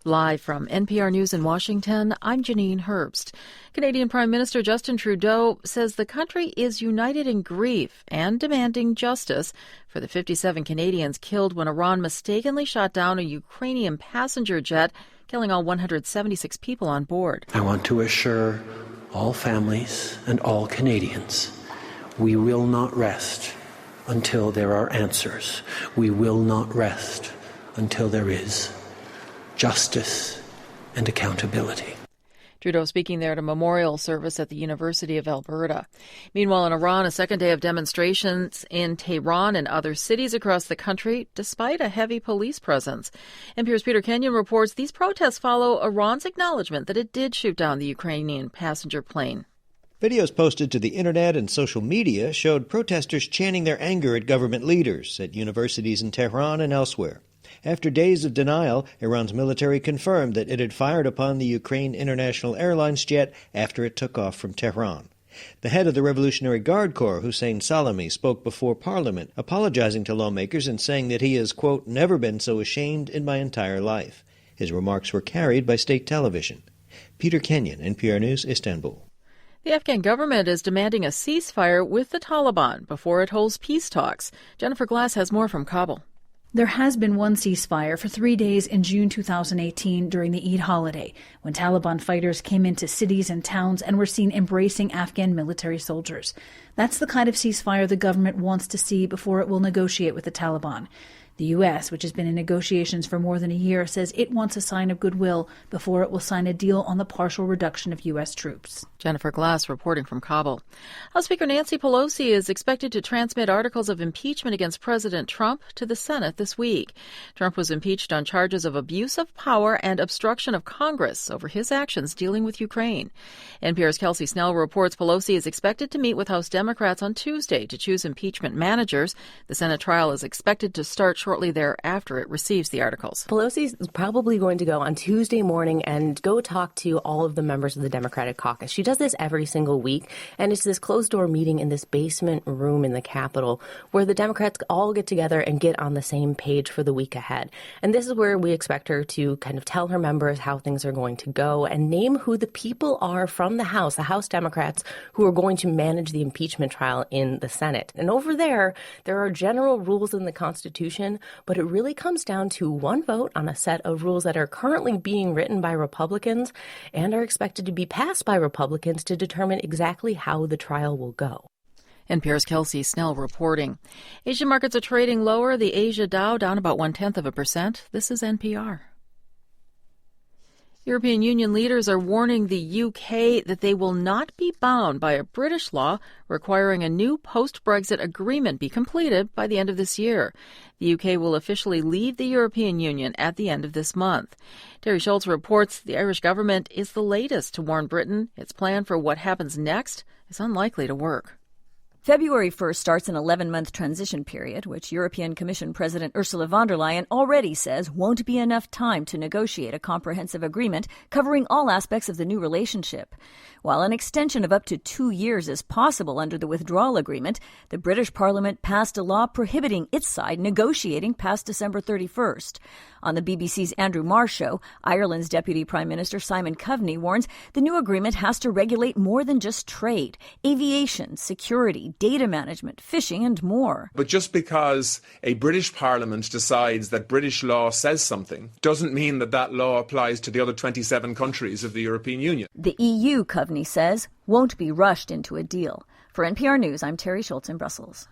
Live from NPR News in Washington, I'm Janine Herbst. Canadian Prime Minister Justin Trudeau says the country is united in grief and demanding justice for the 57 Canadians killed when Iran mistakenly shot down a Ukrainian passenger jet, killing all 176 people on board. I want to assure all families and all Canadians, we will not rest until there are answers. We will not rest until there is justice and accountability. Trudeau speaking there at a memorial service at the University of Alberta. Meanwhile, in Iran, a second day of demonstrations in Tehran and other cities across the country, despite a heavy police presence. NPR's Peter Kenyon reports these protests follow Iran's acknowledgement that it did shoot down the Ukrainian passenger plane. Videos posted to the internet and social media showed protesters chanting their anger at government leaders at universities in Tehran and elsewhere. After days of denial, Iran's military confirmed that it had fired upon the Ukraine International Airlines jet after it took off from Tehran. The head of the Revolutionary Guard Corps, Hussein Salami, spoke before Parliament, apologizing to lawmakers and saying that he has, quote, never been so ashamed in my entire life. His remarks were carried by state television. Peter Kenyon, NPR News, Istanbul. The Afghan government is demanding a ceasefire with the Taliban before it holds peace talks. Jennifer Glass has more from Kabul. There has been one ceasefire for 3 days in June 2018 during the Eid holiday, when Taliban fighters came into cities and towns and were seen embracing Afghan military soldiers. That's the kind of ceasefire the government wants to see before it will negotiate with the Taliban. The U.S., which has been in negotiations for more than a year, says it wants a sign of goodwill before it will sign a deal on the partial reduction of U.S. troops. Jennifer Glass reporting from Kabul. House Speaker Nancy Pelosi is expected to transmit articles of impeachment against President Trump to the Senate this week. Trump was impeached on charges of abuse of power and obstruction of Congress over his actions dealing with Ukraine. NPR's Kelsey Snell reports Pelosi is expected to meet with House Democrats on Tuesday to choose impeachment managers. The Senate trial is expected to start shortly thereafter it receives the articles. Pelosi is probably going to go on Tuesday morning and go talk to all of the members of the Democratic caucus. She does this every single week, and it's this closed-door meeting in this basement room in the Capitol where the Democrats all get together and get on the same page for the week ahead. And this is where we expect her to kind of tell her members how things are going to go and name who the people are from the House Democrats, who are going to manage the impeachment trial in the Senate. And over there are general rules in the Constitution, but it really comes down to one vote on a set of rules that are currently being written by Republicans and are expected to be passed by Republicans to determine exactly how the trial will go. NPR's Kelsey Snell reporting. Asian markets are trading lower. The Asia Dow down about 0.1%. This is NPR. European Union leaders are warning the UK that they will not be bound by a British law requiring a new post-Brexit agreement be completed by the end of this year. The UK will officially leave the European Union at the end of this month. Terry Schultz reports the Irish government is the latest to warn Britain its plan for what happens next is unlikely to work. February 1st starts an 11-month transition period, which European Commission President Ursula von der Leyen already says won't be enough time to negotiate a comprehensive agreement covering all aspects of the new relationship. While an extension of up to 2 years is possible under the withdrawal agreement, the British Parliament passed a law prohibiting its side negotiating past December 31st. On the BBC's Andrew Marr show, Ireland's Deputy Prime Minister Simon Coveney warns the new agreement has to regulate more than just trade. Aviation, security, data management, phishing, and more. But just because a British Parliament decides that British law says something doesn't mean that that law applies to the other 27 countries of the European Union. The EU, Coveney says, won't be rushed into a deal. For NPR News, I'm Terry Schultz in Brussels.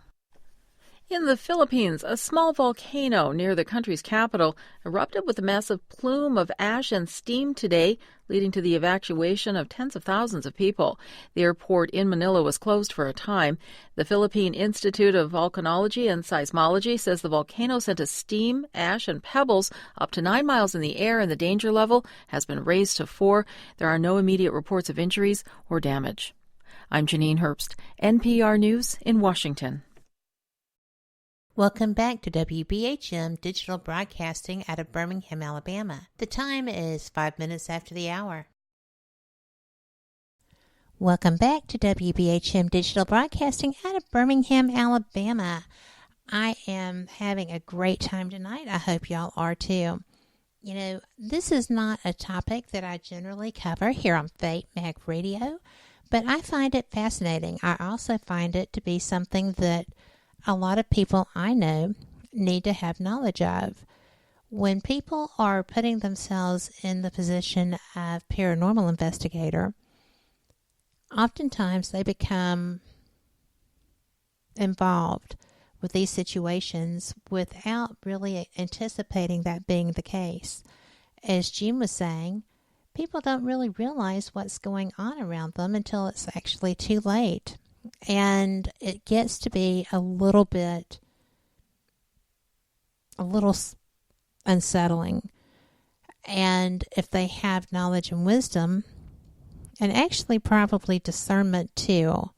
In the Philippines, a small volcano near the country's capital erupted with a massive plume of ash and steam today, leading to the evacuation of tens of thousands of people. The airport in Manila was closed for a time. The Philippine Institute of Volcanology and Seismology says the volcano sent a steam, ash, and pebbles up to 9 miles in the air, and the danger level has been raised to 4. There are no immediate reports of injuries or damage. I'm Janine Herbst, NPR News in Washington. Welcome back to WBHM Digital Broadcasting out of Birmingham, Alabama. The time is 5 minutes after the hour. Welcome back to WBHM Digital Broadcasting out of Birmingham, Alabama. I am having a great time tonight. I hope y'all are too. You know, this is not a topic that I generally cover here on Fate Mag Radio, but I find it fascinating. I also find it to be something that a lot of people I know need to have knowledge of. When people are putting themselves in the position of paranormal investigator, oftentimes they become involved with these situations without really anticipating that being the case. As Jim was saying, people don't really realize what's going on around them until it's actually too late. And it gets to be a little unsettling. And if they have knowledge and wisdom, and actually probably discernment too,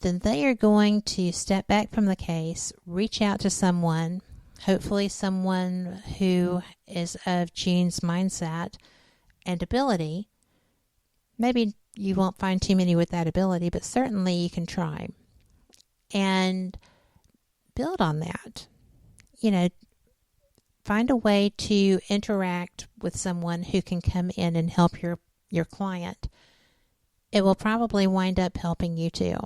then they are going to step back from the case, reach out to someone, hopefully someone who is of Jean's mindset and ability. Maybe you won't find too many with that ability, but certainly you can try and build on that. You know, find a way to interact with someone who can come in and help your client. It will probably wind up helping you too.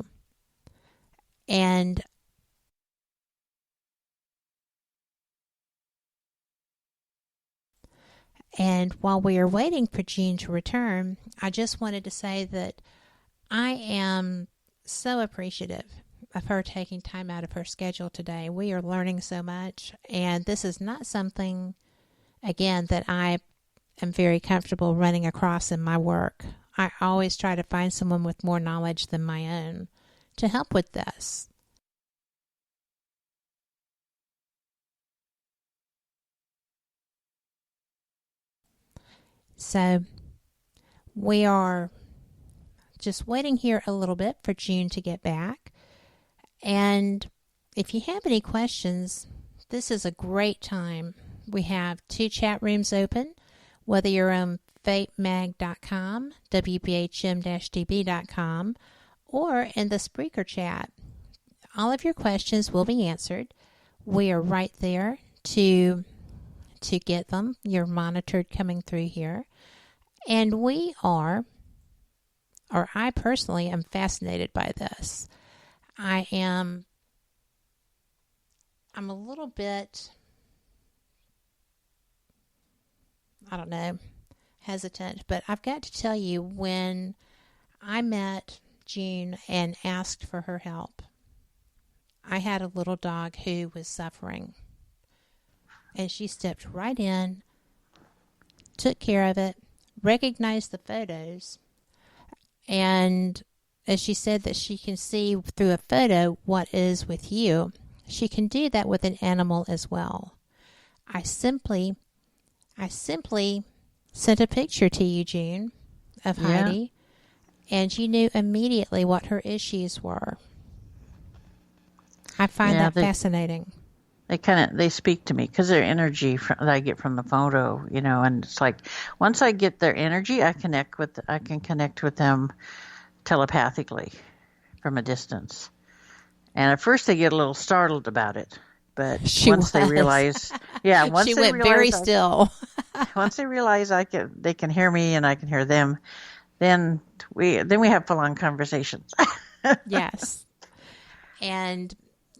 And while we are waiting for Jean to return, I just wanted to say that I am so appreciative of her taking time out of her schedule today. We are learning so much, and this is not something, again, that I am very comfortable running across in my work. I always try to find someone with more knowledge than my own to help with this. So we are just waiting here a little bit for June to get back. And if you have any questions, this is a great time. We have 2 chat rooms open, whether you're on fatemag.com, WBHM-DB.com, or in the Spreaker chat. All of your questions will be answered. We are right there to get them. You're monitored coming through here. And I personally am fascinated by this. I'm a little bit, I don't know, hesitant, but I've got to tell you, when I met June and asked for her help, I had a little dog who was suffering. And she stepped right in, took care of it, recognized the photos, and as she said that she can see through a photo what is with you, she can do that with an animal as well. I simply sent a picture to you, June, of Heidi, and you knew immediately what her issues were. I find that fascinating. They speak to me because their energy that I get from the photo, you know, and it's like once I get their energy, I can connect with them telepathically from a distance. And at first they get a little startled about it, but once they realize, she went very still. Once they realize they can hear me and I can hear them, then we have full-on conversations. Yes. And,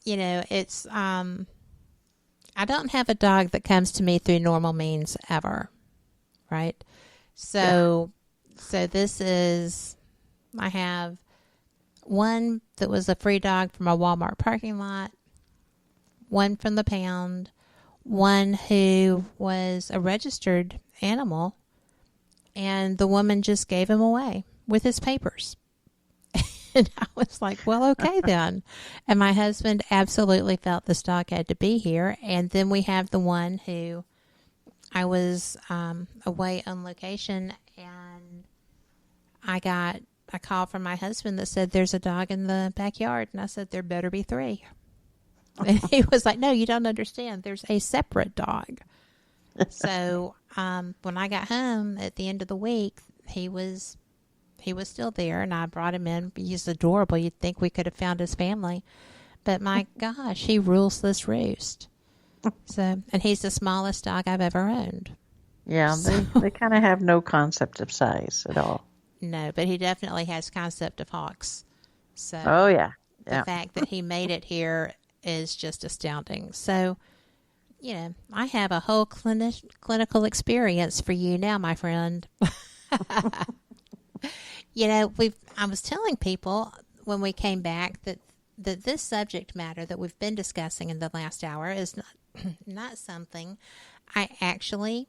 it's, I don't have a dog that comes to me through normal means ever, right? So this is, I have one that was a free dog from a Walmart parking lot, one from the pound, one who was a registered animal, and the woman just gave him away with his papers. And I was like, well, okay then. And my husband absolutely felt this dog had to be here. And then we have the one who I was away on location, and I got a call from my husband that said there's a dog in the backyard. And I said, there better be 3. And he was like, no, you don't understand. There's a separate dog. So when I got home at the end of the week, he was still there, and I brought him in. He's adorable. You'd think we could have found his family. But my gosh, he rules this roost. So, and he's the smallest dog I've ever owned. Yeah, they kind of have no concept of size at all. No, but he definitely has concept of hawks. So oh, yeah. The fact that he made it here is just astounding. So, I have a whole clinical experience for you now, my friend. I was telling people when we came back that this subject matter that we've been discussing in the last hour is not something I actually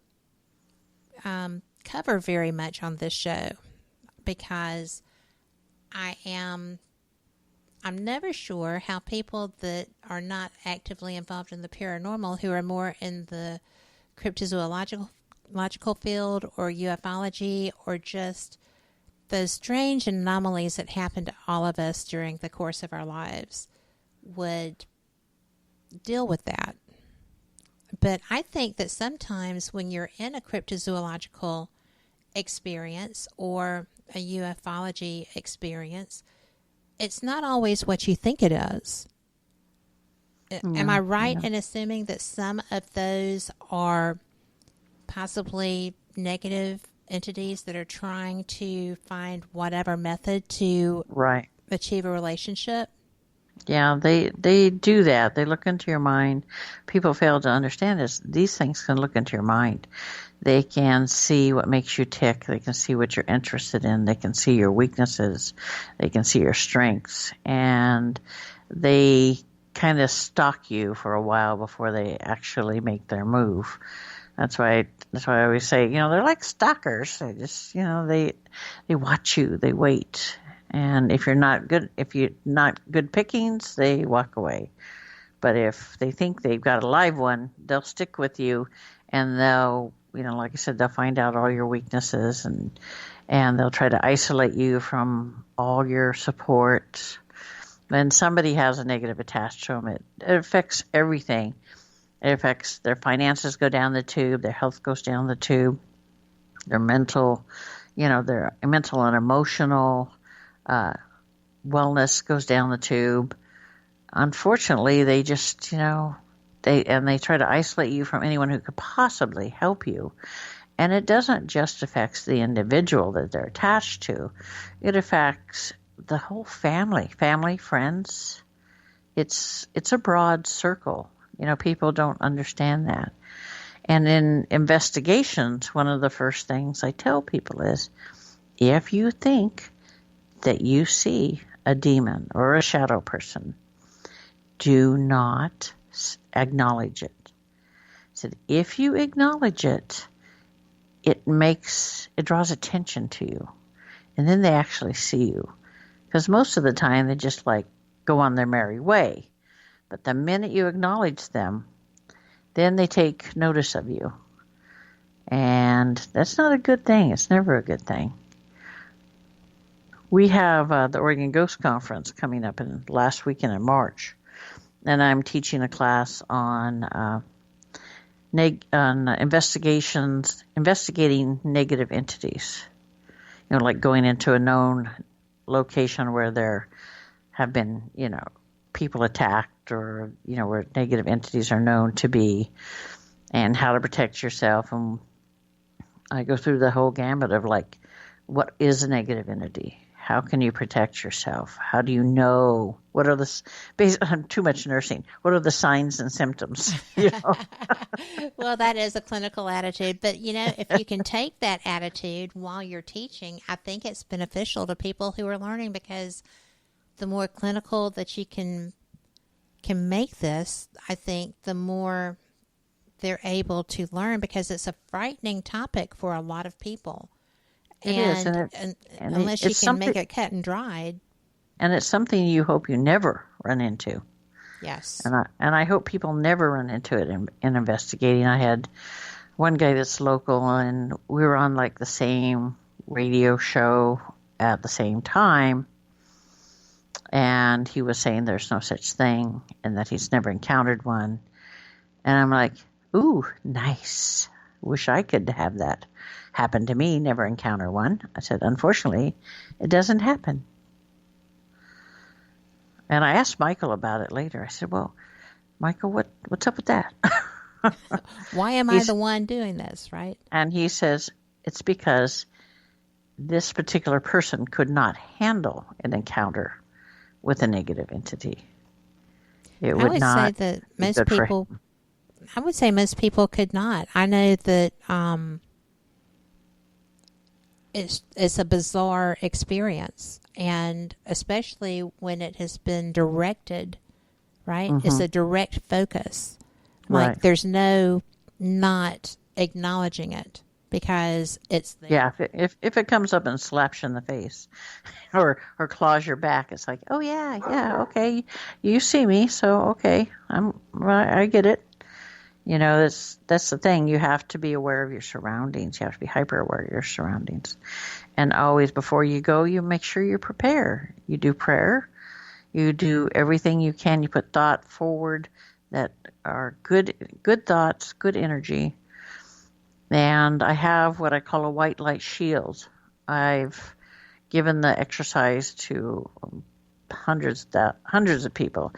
cover very much on this show, because I'm never sure how people that are not actively involved in the paranormal, who are more in the cryptozoological field or ufology, or just those strange anomalies that happen to all of us during the course of our lives, would deal with that. But I think that sometimes when you're in a cryptozoological experience or a ufology experience, it's not always what you think it is. Am I right in assuming that some of those are possibly negative entities that are trying to find whatever method to achieve a relationship? Yeah, they do that. They look into your mind. People fail to understand this. These things can look into your mind. They can see what makes you tick. They can see what you're interested in. They can see your weaknesses. They can see your strengths. And they kind of stalk you for a while before they actually make their move. That's why I always say, they're like stalkers. They just, they watch you. They wait. And if you're not good pickings, they walk away. But if they think they've got a live one, they'll stick with you, and they'll, like I said, they'll find out all your weaknesses, and they'll try to isolate you from all your support. When somebody has a negative attached to them, it affects everything. It affects their finances, go down the tube, their health goes down the tube, their mental and emotional wellness goes down the tube. Unfortunately, they just, they try to isolate you from anyone who could possibly help you. And it doesn't just affect the individual that they're attached to. It affects the whole family, friends. It's a broad circle. People don't understand that. And in investigations, one of the first things I tell people is, if you think that you see a demon or a shadow person, do not acknowledge it. I said, if you acknowledge it, it draws attention to you. And then they actually see you. Because most of the time they just go on their merry way. But the minute you acknowledge them, then they take notice of you. And that's not a good thing. It's never a good thing. We have the Oregon Ghost Conference coming up in last weekend in March. And I'm teaching a class on investigating negative entities. Like going into a known location where there have been, people attacked, or, where negative entities are known to be, and how to protect yourself. And I go through the whole gamut of what is a negative entity? How can you protect yourself? How do you know? What are too much nursing. What are the signs and symptoms? You know? Well, that is a clinical attitude. But, if you can take that attitude while you're teaching, I think it's beneficial to people who are learning, because the more clinical that you can make this, I think the more they're able to learn, because it's a frightening topic for a lot of people. And unless you can make it cut and dried. And it's something you hope you never run into. Yes. And I hope people never run into it in investigating. I had one guy that's local, and we were on like the same radio show at the same time. And he was saying there's no such thing and that he's never encountered one. And I'm like, ooh, nice. Wish I could have that happen to me, never encounter one. I said, unfortunately, it doesn't happen. And I asked Michael about it later. I said, well, Michael, what's up with that? Why am I the one doing this, right? And he says, it's because this particular person could not handle an encounter with a negative entity. I would say most people could not. I know that it's a bizarre experience, and especially when it has been directed, right? Mm-hmm. It's a direct focus. Like there's no not acknowledging it because it's there. Yeah, if it comes up and slaps you in the face or claws your back, it's like, oh yeah, okay, you see me, so okay, I get it. That's the thing. You have to be aware of your surroundings. You have to be hyper aware of your surroundings. And always before you go, you make sure you prepare. You do prayer. You do everything you can. You put thought forward that are good thoughts, good energy. And I have what I call a white light shield. I've given the exercise to hundreds of people.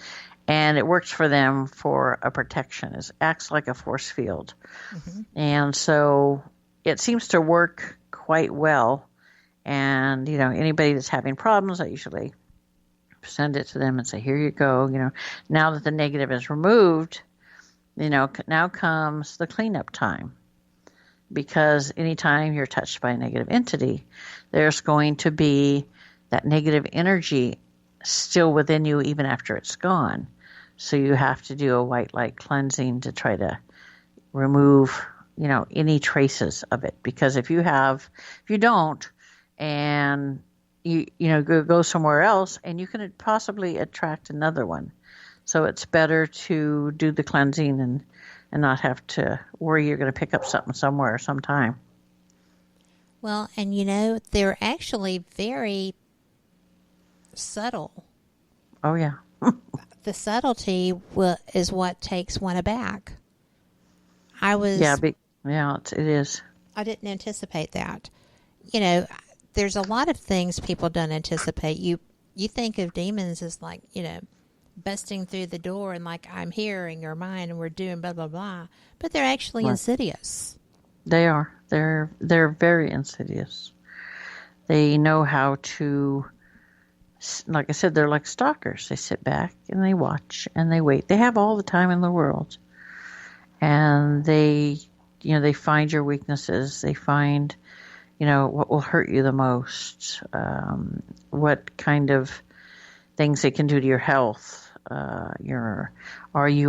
And it works for them for a protection. It acts like a force field. Mm-hmm. And so it seems to work quite well. And, anybody that's having problems, I usually send it to them and say, here you go. Now that the negative is removed, now comes the cleanup time. Because anytime you're touched by a negative entity, there's going to be that negative energy still within you even after it's gone. So you have to do a white light cleansing to try to remove, any traces of it. Because if you don't, and you go somewhere else, and you can possibly attract another one. So it's better to do the cleansing and not have to worry you're going to pick up something somewhere sometime. Well, and they're actually very subtle. Oh, yeah. The subtlety is what takes one aback. It is. I didn't anticipate that. There's a lot of things people don't anticipate. You think of demons as like, busting through the door and like, I'm here in your mind and we're doing blah, blah, blah. But they're actually insidious. They are. They're very insidious. They know how to, like I said, they're like stalkers. They sit back and they watch and they wait. They have all the time in the world. And they find your weaknesses. They find, what will hurt you the most, what kind of things they can do to your health. Are you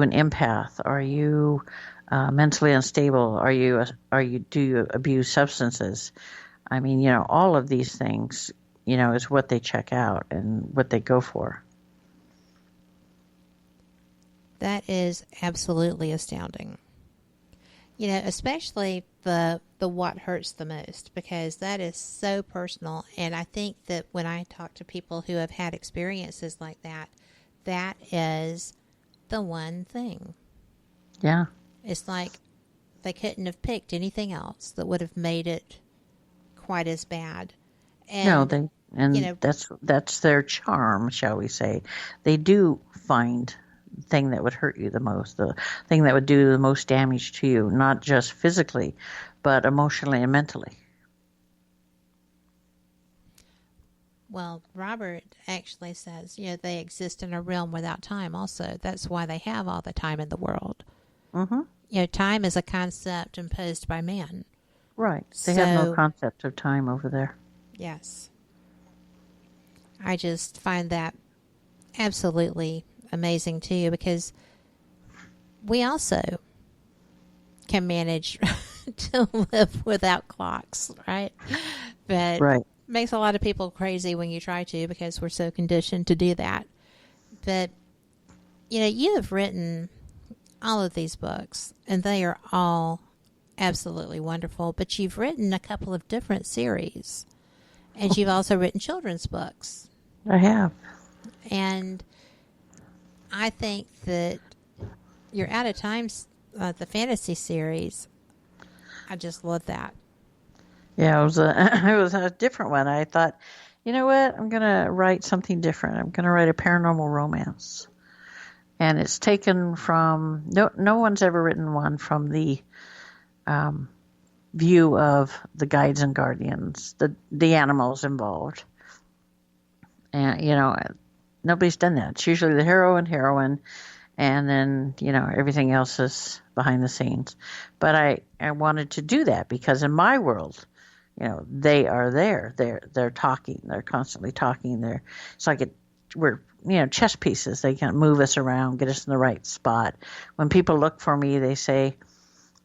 an empath? Are you mentally unstable? Do you abuse substances? I mean, all of these things, is what they check out and what they go for. That is absolutely astounding. Especially the what hurts the most, because that is so personal. And I think that when I talk to people who have had experiences like that, that is the one thing. Yeah. It's like they couldn't have picked anything else that would have made it quite as bad. And, that's their charm, shall we say. They do find the thing that would hurt you the most, the thing that would do the most damage to you, not just physically, but emotionally and mentally. Well, Robert actually says, they exist in a realm without time also. That's why they have all the time in the world. Mm-hmm. Time is a concept imposed by man. Right. They have no concept of time over there. Yes. I just find that absolutely amazing, too, because we also can manage to live without clocks, right? But right. Makes a lot of people crazy when you try to, because we're so conditioned to do that. But, you have written all of these books, and they are all absolutely wonderful. But you've written a couple of different series, and you've also written children's books. I have. And I think that your Out of Time, the fantasy series, I just love that. Yeah, it was a different one. I thought, you know what? I'm going to write something different. I'm going to write a paranormal romance. And it's taken from, no one's ever written one from the view of the guides and guardians, the animals involved. And, nobody's done that. It's usually the hero and heroine, and then, everything else is behind the scenes. But I wanted to do that because in my world, they are there. They're talking. They're constantly talking. It's like we're chess pieces. They can move us around, get us in the right spot. When people look for me, they say,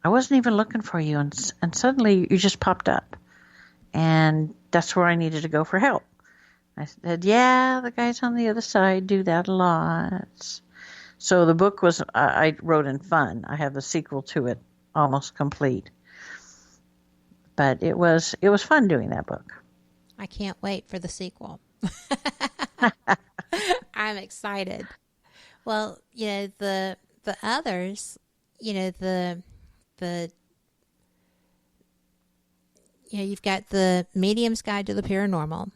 "I wasn't even looking for you, and suddenly you just popped up." And that's where I needed to go for help. I said, "Yeah, the guys on the other side do that a lot." So the book was I wrote in fun. I have the sequel to it almost complete. But it was fun doing that book. I can't wait for the sequel. I'm excited. Well, the others, you've got the Medium's Guide to the Paranormal.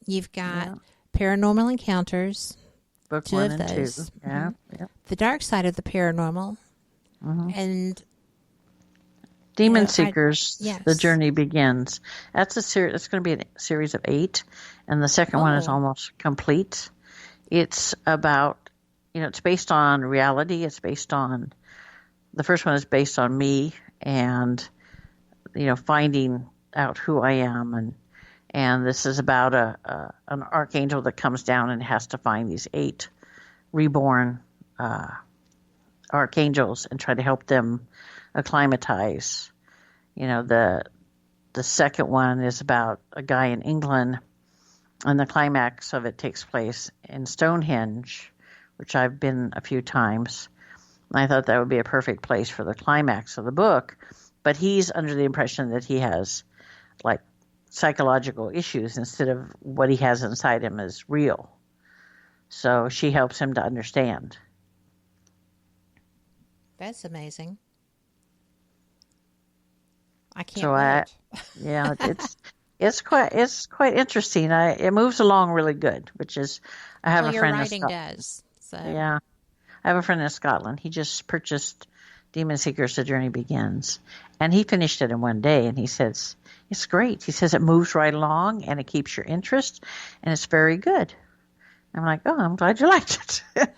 You've got Paranormal Encounters. Book 2 1 of and those. 2. Yeah. The Dark Side of the Paranormal. And Demon Seekers, yes. The Journey Begins. That's a series. It's going to be a series of 8, and the second one is almost complete. It's about, it's based on reality. It's based on, the first one is based on me and, finding out who I am, and this is about an archangel that comes down and has to find these 8 reborn archangels and try to help them acclimatize. The second one is about a guy in England, and the climax of it takes place in Stonehenge, which I've been a few times. I thought that would be a perfect place for the climax of the book, but he's under the impression that he has like psychological issues instead of what he has inside him is real. So she helps him to understand. That's amazing. I can't wait. It's quite interesting. It moves along really good, which is I have a friend. Your writing does. So yeah, I have a friend in Scotland. He just purchased Demon Seekers: The Journey Begins, and he finished it in one day. And he says it's great. He says it moves right along and it keeps your interest, and it's very good. I'm like, oh, I'm glad you liked it.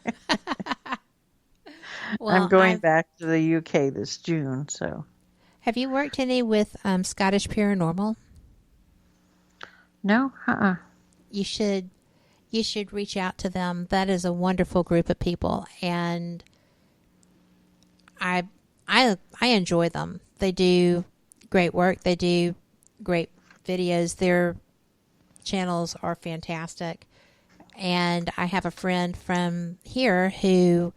Well, I'm going back to the UK this June, so. Have you worked any with Scottish Paranormal? No, You should reach out to them. That is a wonderful group of people, and I enjoy them. They do great work. They do great videos. Their channels are fantastic, and I have a friend from here who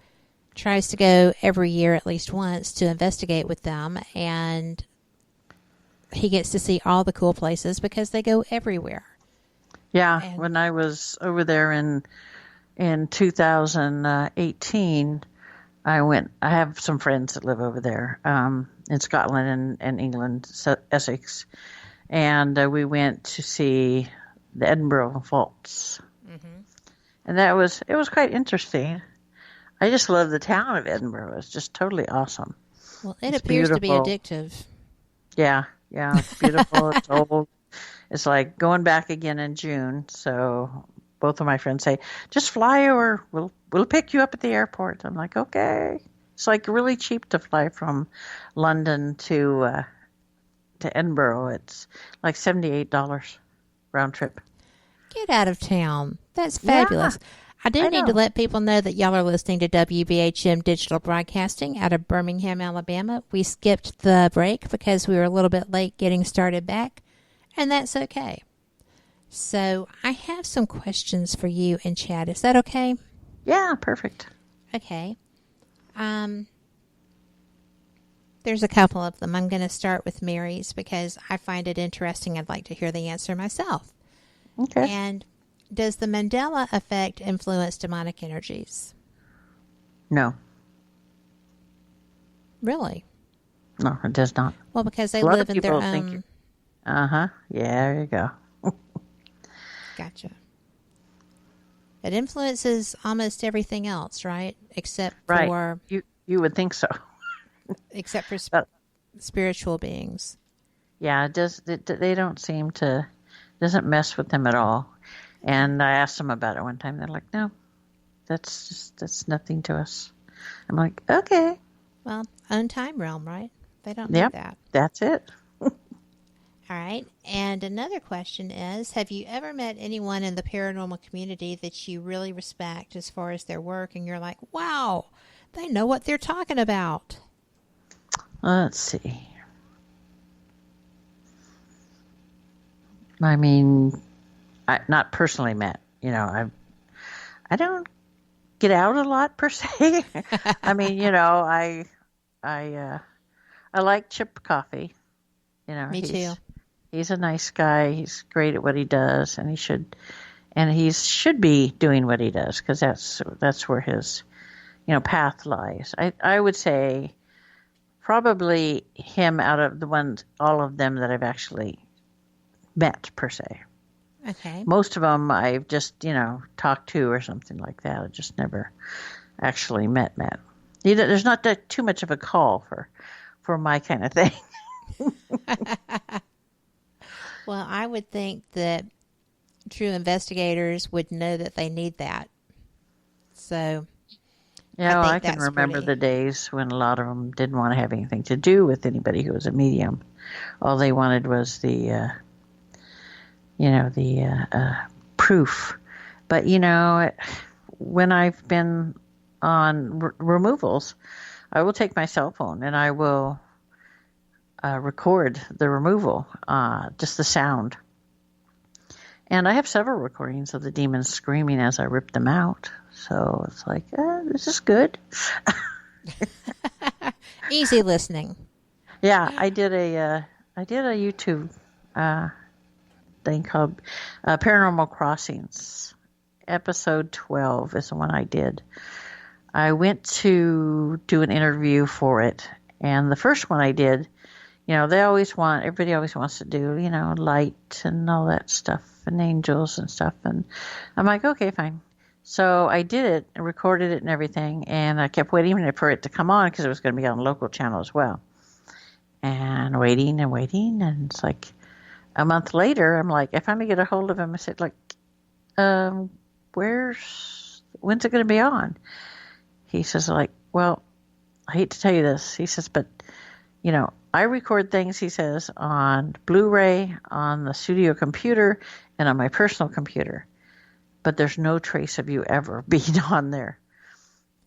tries to go every year at least once to investigate with them, and he gets to see all the cool places because they go everywhere. Yeah, when I was over there in 2018, I have some friends that live over there in Scotland and England, Essex, and we went to see the Edinburgh Faults, and it was quite interesting. I just love the town of Edinburgh. It's just totally awesome. Well, it appears to be addictive. Yeah, it's beautiful. It's old. it's like going back again in June. So both of my friends say, just fly or we'll pick you up at the airport. I'm like, okay. It's like really cheap to fly from London to Edinburgh. It's like $78 round trip. Get out of town. That's fabulous. Yeah, I do need to let people know that y'all are listening to WBHM Digital Broadcasting out of Birmingham, Alabama. We skipped the break because we were a little bit late getting started back, and that's okay. So I have some questions for you and Chad. Is that okay? Yeah, perfect. Okay. There's a couple of them. I'm going to start with Mary's because I find it interesting. I'd like to hear the answer myself. Okay. And does the Mandela effect influence demonic energies? No. Really? No, it does not. Well, because they A lot live of in their people think own... Uh-huh. Yeah, there you go. Gotcha. It influences almost everything else, right? Except Right. for... You would think so. Except for spiritual beings. Yeah, it does. They don't seem to... doesn't mess with them at all. And I asked them about it one time. They're like, no, that's nothing to us. I'm like, okay. Well, own time realm, right? They don't need that. That's it. All right. And another question is, have you ever met anyone in the paranormal community that you really respect as far as their work and you're like, wow, they know what they're talking about? Let's see. I mean, not personally met. You know, I don't get out a lot per se. I mean, you know, I like Chip Coffee. You know, me too. He's a nice guy. He's great at what he does, and he should be doing what he does because that's where his, you know, path lies. I would say probably him out of all of them that I've actually met per se. Okay. Most of them I've just, you know, talked to or something like that. I just never actually met. There's not too much of a call for my kind of thing. Well, I would think that true investigators would know that they need that. So, yeah, I can remember the days when a lot of them didn't want to have anything to do with anybody who was a medium. All they wanted was the proof. But, you know, when I've been on removals, I will take my cell phone and I will record the removal, just the sound. And I have several recordings of the demons screaming as I rip them out. So it's like, this is good. Easy listening. Yeah, I did a YouTube thing called Paranormal Crossings. Episode 12 is the one I did. I went to do an interview for it, and the first one I did, you know, everybody always wants to do, you know, light and all that stuff and angels and stuff. And I'm like, okay, fine. So I did it and recorded it and everything. And I kept waiting for it to come on because it was going to be on a local channel as well. And waiting. And it's like a month later, I'm like, I finally get a hold of him. I said, like, when's it going to be on? He says, like, well, I hate to tell you this. He says, but, you know, I record things, he says, on Blu-ray, on the studio computer, and on my personal computer. But there's no trace of you ever being on there.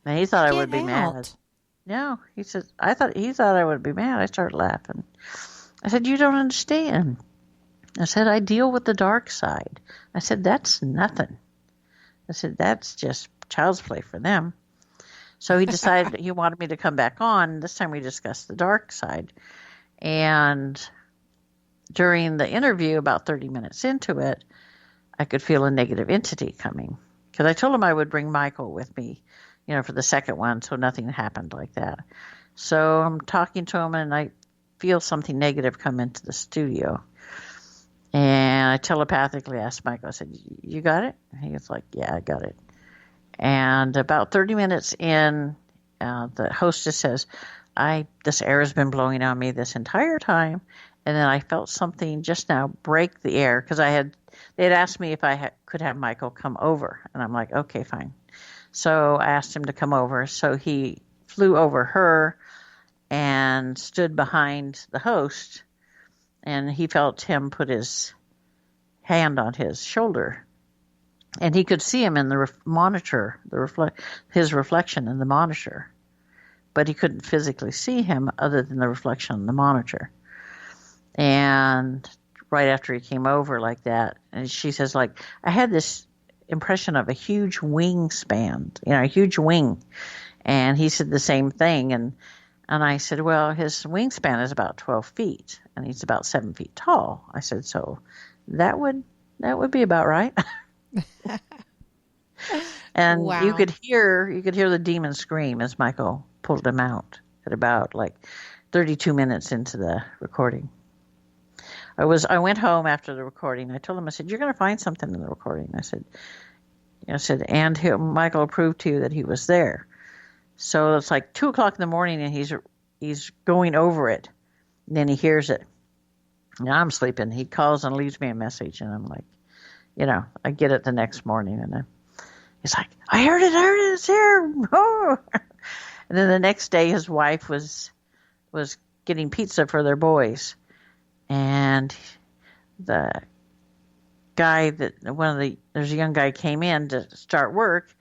And he thought I would be mad. No, he said, he thought I would be mad. I started laughing. I said, you don't understand. I said, I deal with the dark side. I said, that's nothing. I said, that's just child's play for them. So he decided he wanted me to come back on. This time we discussed the dark side. And during the interview, about 30 minutes into it, I could feel a negative entity coming. Because I told him I would bring Michael with me, you know, for the second one, so nothing happened like that. So I'm talking to him, and I feel something negative come into the studio. And I telepathically asked Michael, I said, you got it? And he was like, yeah, I got it. And about 30 minutes in, the hostess says, this air has been blowing on me this entire time, And then I felt something just now break the air because they had asked me if I could have Michael come over. And I'm like, okay, fine. So I asked him to come over. So he flew over her and stood behind the host. And he felt him put his hand on his shoulder. And he could see him in the monitor, his reflection in the monitor. But he couldn't physically see him other than the reflection on the monitor. And right after he came over like that, and she says, like, I had this impression of a huge wingspan, a huge wing. And he said the same thing. And I said, well, his wingspan is about 12 feet, and he's about 7 feet tall. I said, so that would be about right. And wow. you could hear the demon scream as Michael pulled him out at about like 32 minutes into the recording. I went home after the recording. I told him, I said, you're going to find something in the recording. I said, and Michael proved to you that he was there. So it's like 2:00 in the morning, and he's going over it. And then he hears it. Now I'm sleeping. He calls and leaves me a message, and I'm like, I get it the next morning, and he's like, I heard it, it's here. Oh. And then the next day, his wife was getting pizza for their boys. And the guy there's a young guy came in to start work,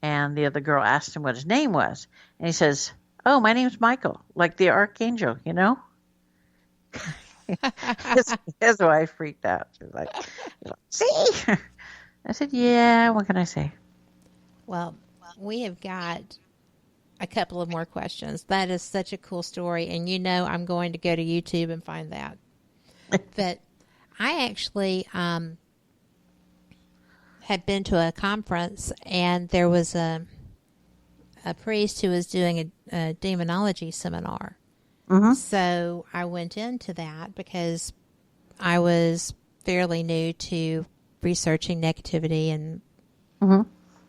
and the other girl asked him what his name was. And he says, oh, my name's Michael, like the archangel, his wife freaked out. She was like, see? I said, yeah, what can I say? Well, we have got a couple of more questions. That is such a cool story, and I'm going to go to YouTube and find that. But I actually had been to a conference, and there was a priest who was doing a demonology seminar. Mm-hmm. So I went into that because I was fairly new to researching negativity and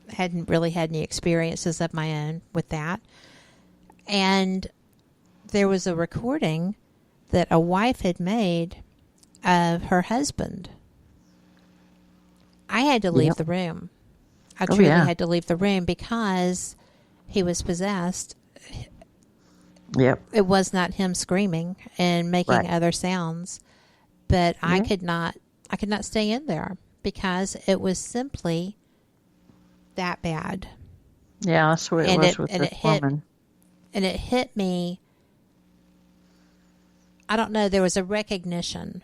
hadn't really had any experiences of my own with that. And there was a recording that a wife had made of her husband. I had to leave the room. I truly had to leave the room because he was possessed. Yep. It was not him screaming and making other sounds, but I could not stay in there because it was simply that bad. Yeah, that's what it was with this woman. And it hit me. I don't know. There was a recognition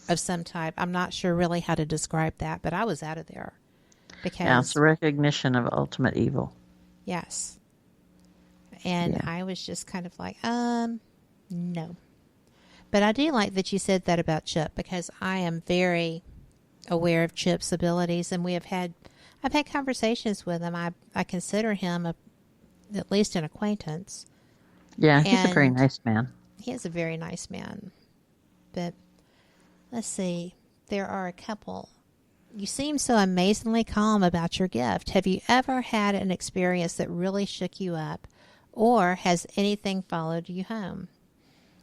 of some type. I'm not sure really how to describe that, but I was out of there because it's a recognition of ultimate evil. Yes. And I was just kind of like, no. But I do like that you said that about Chip because I am very aware of Chip's abilities, and I've had conversations with him. I consider him at least an acquaintance. Yeah, he's a very nice man. He is a very nice man. But let's see. There are a couple. You seem so amazingly calm about your gift. Have you ever had an experience that really shook you up, or has anything followed you home?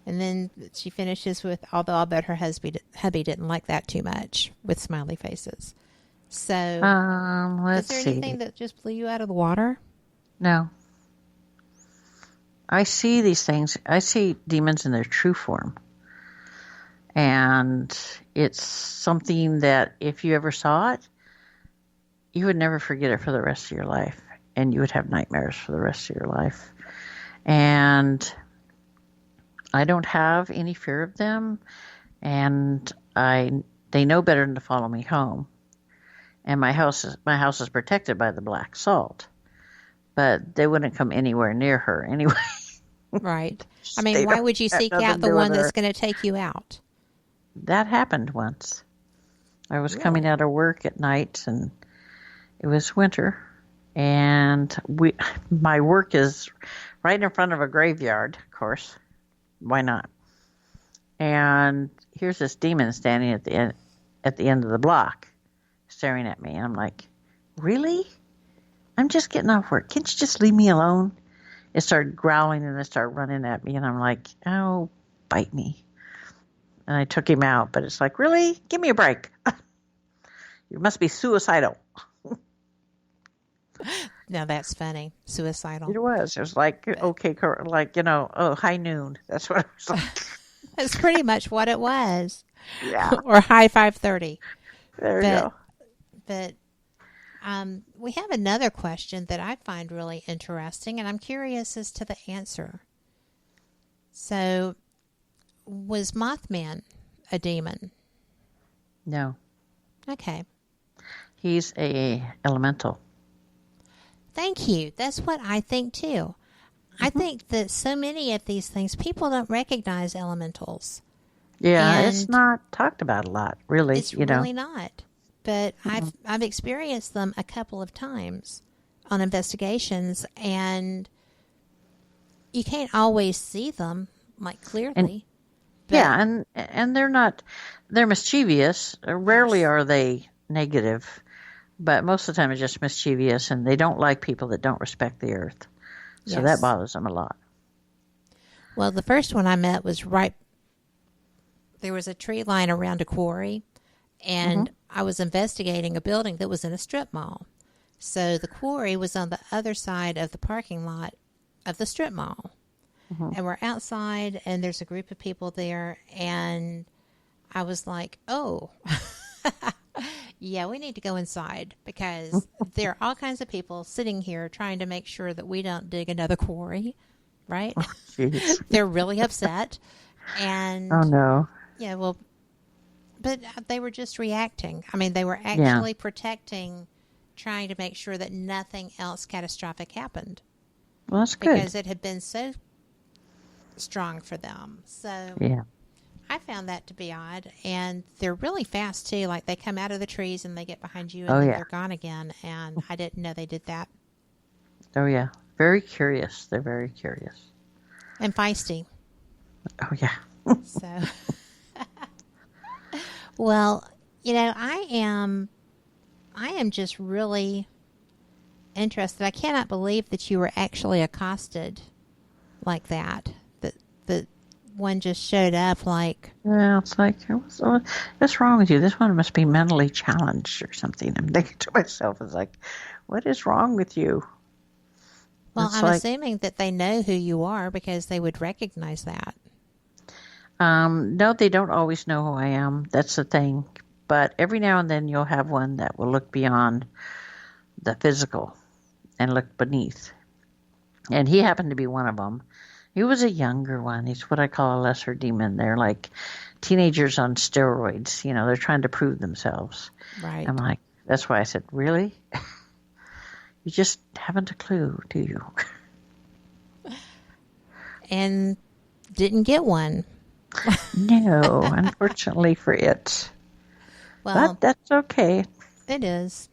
And then she finishes with, although I'll bet her hubby didn't like that too much, with smiley faces. So, let's see. Is there anything that just blew you out of the water? No. I see these things. I see demons in their true form. And it's something that if you ever saw it, you would never forget it for the rest of your life. And you would have nightmares for the rest of your life. And I don't have any fear of them. And they know better than to follow me home. And my house is protected by the black salt. But they wouldn't come anywhere near her anyway. Right. I mean, why would you seek out the one that's going to take you out? That happened once. I was coming out of work at night, and it was winter, and my work is right in front of a graveyard, of course. Why not? And here's this demon standing at the end of the block, staring at me, and I'm like, really? I'm just getting off work. Can't you just leave me alone? It started growling, and it started running at me, and I'm like, oh, bite me. And I took him out, but it's like, really? Give me a break. You must be suicidal. Now that's funny. Suicidal. It was. It was like, okay, like, high noon. That's what it was like. That's pretty much what it was. Yeah. Or high 5:30. There you go. But we have another question that I find really interesting, and I'm curious as to the answer. So, was Mothman a demon? No. Okay. He's a elemental. Thank you. That's what I think too. I think that so many of these things, people don't recognize elementals. Yeah, And it's not talked about a lot, really. It's really not. But I've experienced them a couple of times on investigations, and you can't always see them clearly. And they're mischievous. Rarely are they negative, but most of the time it's just mischievous, and they don't like people that don't respect the earth. So that bothers them a lot. Well, the first one I met was there was a tree line around a quarry, and I was investigating a building that was in a strip mall. So the quarry was on the other side of the parking lot of the strip mall. And we're outside, and there's a group of people there, and I was like, oh, yeah, we need to go inside, because there are all kinds of people sitting here trying to make sure that we don't dig another quarry, right? They're really upset. And oh, no. Yeah, well, but they were just reacting. I mean, they were actually protecting, trying to make sure that nothing else catastrophic happened. Well, that's good. Because it had been so strong for them. So yeah, I found that to be odd. And they're really fast, too. Like, they come out of the trees and they get behind you, and then they're gone again. And I didn't know they did that. Oh, yeah. Very curious. They're very curious. And feisty. Oh, yeah. So, well, I am just really interested. I cannot believe that you were actually accosted like that. That one just showed up like... Yeah, it's like, what's wrong with you? This one must be mentally challenged or something. I'm thinking to myself, it's like, what is wrong with you? Well, I'm assuming that they know who you are, because they would recognize that. No, they don't always know who I am. That's the thing. But every now and then you'll have one that will look beyond the physical and look beneath. And he happened to be one of them. He was a younger one. He's what I call a lesser demon. They're like teenagers on steroids. They're trying to prove themselves. Right. I'm like, that's why I said, really? You just haven't a clue, do you? And didn't get one. No, unfortunately for it. Well, but that's okay. It is.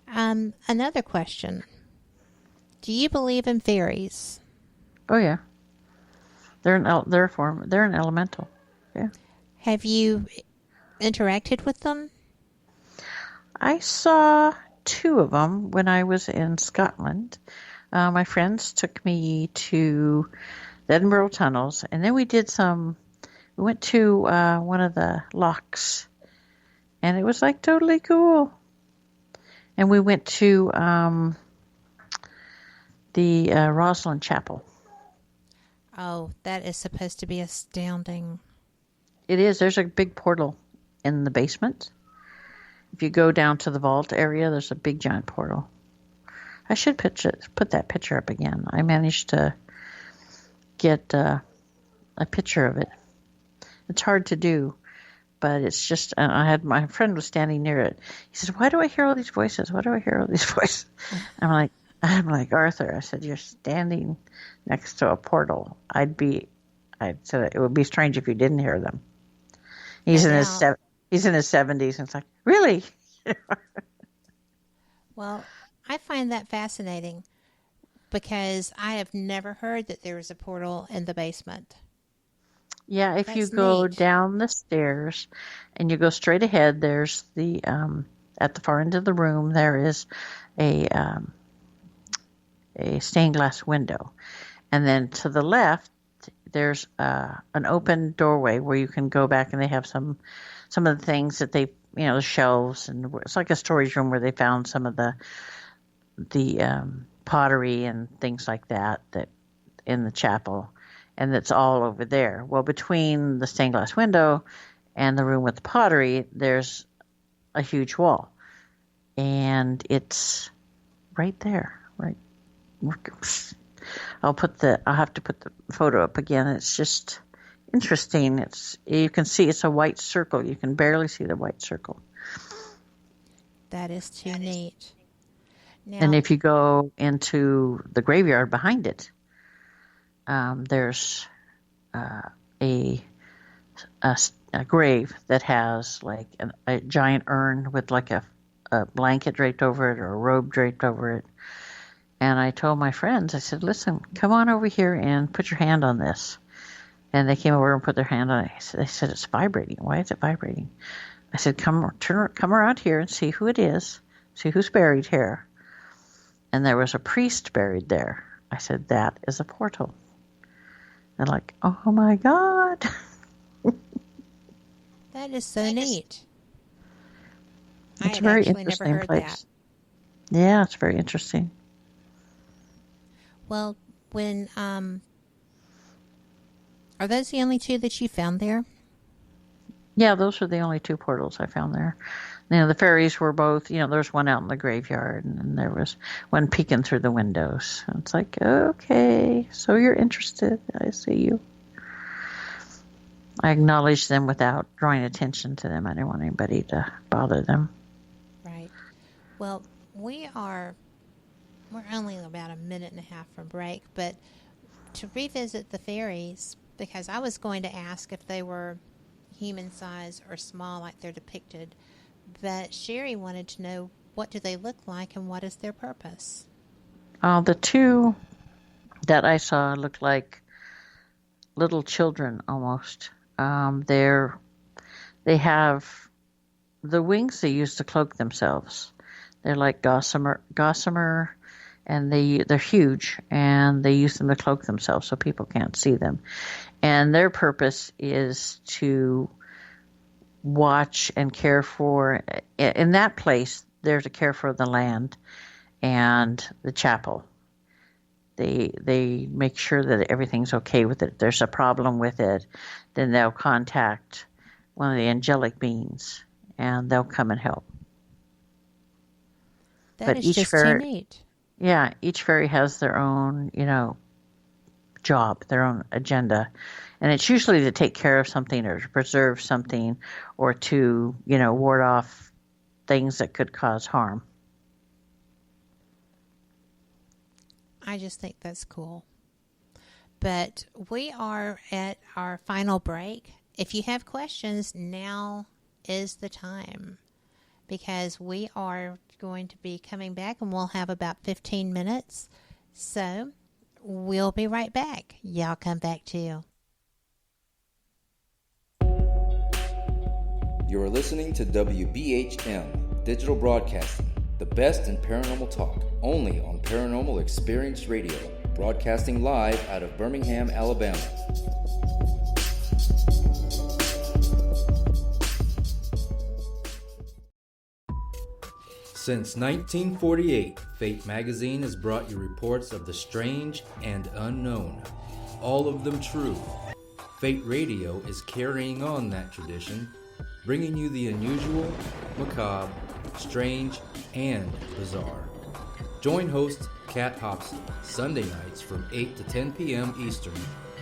Another question. Do you believe in fairies? Oh yeah. They're an elemental. Yeah. Have you interacted with them? I saw 2 of them when I was in Scotland. My friends took me to the Edinburgh tunnels, and then we went to one of the locks, and it was like totally cool. And we went to the Rosslyn Chapel. Oh, that is supposed to be astounding. It is. There's a big portal in the basement. If you go down to the vault area, there's a big giant portal. I should put that picture up again. I managed to get a picture of it. It's hard to do, but it's just, my friend was standing near it. He says, why do I hear all these voices? Why do I hear all these voices? I'm like, Arthur, I said, you're standing next to a portal. I said it would be strange if you didn't hear them. He's in his 70s, and it's like, really? Well, I find that fascinating, because I have never heard that there is a portal in the basement. Yeah, if you go down the stairs and you go straight ahead, there's at the far end of the room, there is a stained glass window. And then to the left, there's an open doorway where you can go back, and they have some of the things that they, the shelves, and it's like a storage room where they found some of the pottery and things like that in the chapel, and that's all over there. Well, between the stained glass window and the room with the pottery, there's a huge wall, and it's right there. Right, I'll have to put the photo up again. It's just interesting. You can see it's a white circle. You can barely see the white circle. That is too neat. Now, and if you go into the graveyard behind it, there's a grave that has like a giant urn with like a blanket draped over it or a robe draped over it. And I told my friends, I said, listen, come on over here and put your hand on this. And they came over and put their hand on it. They said, it's vibrating. Why is it vibrating? I said, come around here and see who it is. See who's buried here. And there was a priest buried there. I said, that is a portal. They're like, oh my God. That is so neat. It's a very interesting place. That. Yeah, it's very interesting. Well, when are those the only two that you found there? Yeah, those were the only two portals I found there. The fairies were both, there's one out in the graveyard, and then there was one peeking through the windows. And it's like, okay, so you're interested. I see you. I acknowledged them without drawing attention to them. I didn't want anybody to bother them. Right. Well, we're only about a minute and a half from break, but to revisit the fairies, because I was going to ask if they were human size or small like they're depicted, but Sherry wanted to know, what do they look like and what is their purpose? The two that I saw looked like little children almost. They have the wings they use to cloak themselves. They're like gossamer, and they're huge, and they use them to cloak themselves so people can't see them. And their purpose is to watch and care for. In that place, they're to care for the land and the chapel. They make sure that everything's okay with it. If there's a problem with it, then they'll contact one of the angelic beings, and they'll come and help. That is just too neat. Yeah, each fairy has their own, job, their own agenda. And it's usually to take care of something or to preserve something or to, ward off things that could cause harm. I just think that's cool. But we are at our final break. If you have questions, now is the time, because we are going to be coming back and we'll have about 15 minutes. So we'll be right back. Y'all come back too. You're listening to WBHM Digital Broadcasting, the best in paranormal talk, only on Paranormal Experience Radio, broadcasting live out of Birmingham, Alabama. Since 1948, Fate magazine has brought you reports of the strange and unknown, all of them true. Fate Radio is carrying on that tradition, bringing you the unusual, macabre, strange, and bizarre. Join host Kat Hobson Sunday nights from 8 to 10 p.m. Eastern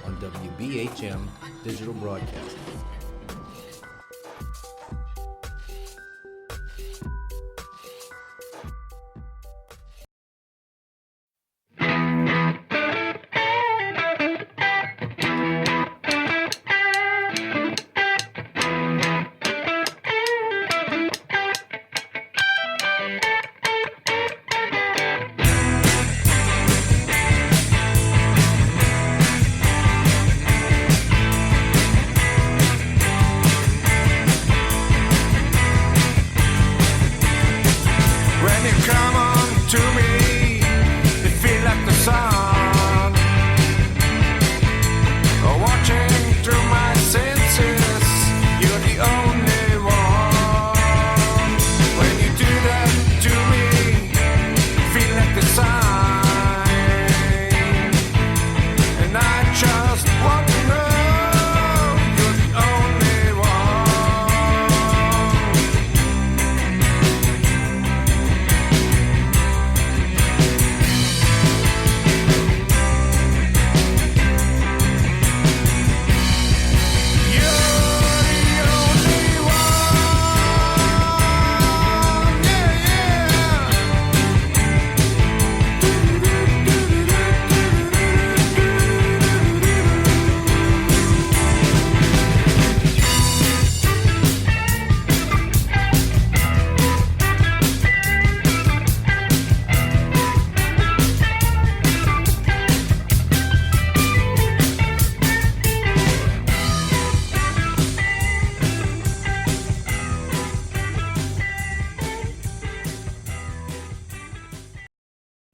on WBHM Digital Broadcasting.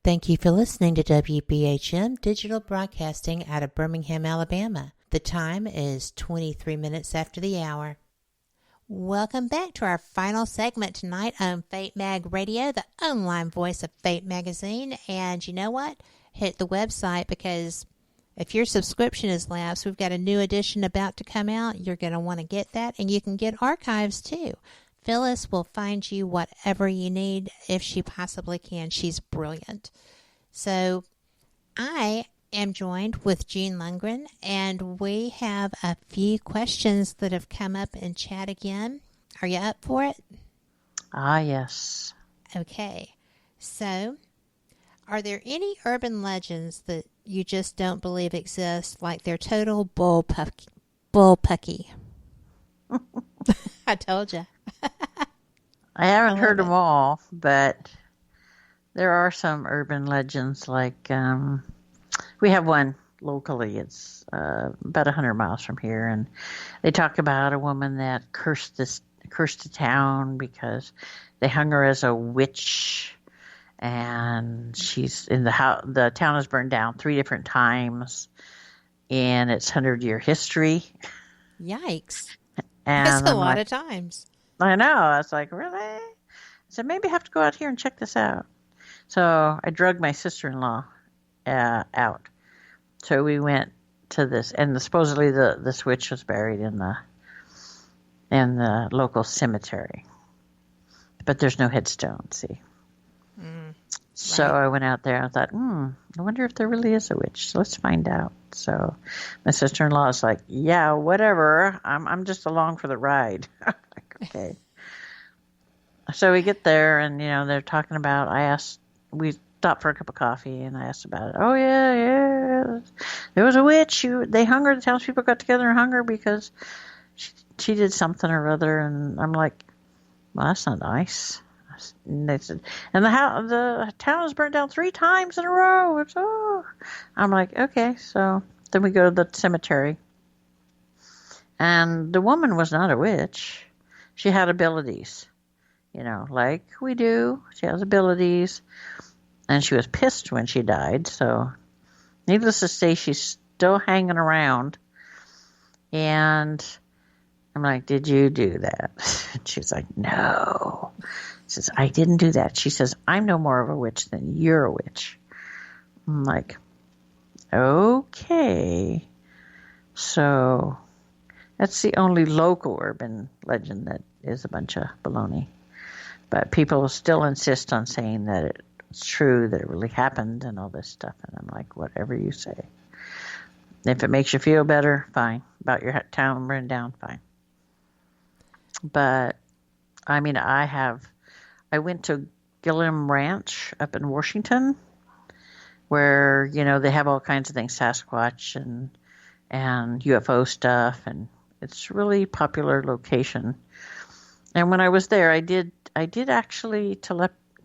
Thank you for listening to WBHM Digital Broadcasting out of Birmingham, Alabama. The time is 23 minutes after the hour. Welcome back to our final segment tonight on Fate Mag Radio, the online voice of Fate Magazine. And you know what? Hit the website, because if your subscription is lapsed, we've got a new edition about to come out. You're going to want to get that, and you can get archives too. Phyllis will find you whatever you need if she possibly can. She's brilliant. So I am joined with Jean Lundgren, and we have a few questions that have come up in chat again. Are you up for it? Ah, yes. Okay. So, are there any urban legends that you just don't believe exist, like they're total bullpucky? I told you. I haven't heard them all, but there are some urban legends. Like we have one locally. It's about 100 miles from here, and they talk about a woman that cursed the town because they hung her as a witch, and she's in the house. The town is burned down 3 different times in its 100-year history. Yikes! And that's a lot of times. I know. I was like, really? I said, maybe I have to go out here and check this out. So I drugged my sister-in-law out. So we went to this, and supposedly this witch was buried in the local cemetery. But there's no headstone, see. So I went out there and I thought, I wonder if there really is a witch. So let's find out. So my sister-in-law is like, yeah, whatever. I'm just along for the ride. Like, okay. So we get there, and they're talking about. We stopped for a cup of coffee, and I asked about it. Oh yeah, there was a witch. They hung her. The townspeople got together and hung her because she did something or other. And I'm like, well, that's not nice. And they said, and the town was burned down 3 times in a row. I'm like, okay. So then we go to the cemetery, and the woman was not a witch. She had abilities, like we do. She has abilities, and she was pissed when she died. So, needless to say, she's still hanging around. And I'm like, did you do that? And she's like, no. She says, I didn't do that. She says, I'm no more of a witch than you're a witch. I'm like, okay. So that's the only local urban legend that is a bunch of baloney. But people still insist on saying that it's true, that it really happened and all this stuff. And I'm like, whatever you say. If it makes you feel better, fine. About your town burned down, fine. But, I mean, I went to Gilliam Ranch up in Washington, where, they have all kinds of things, Sasquatch and UFO stuff, and it's a really popular location. And when I was there, I did actually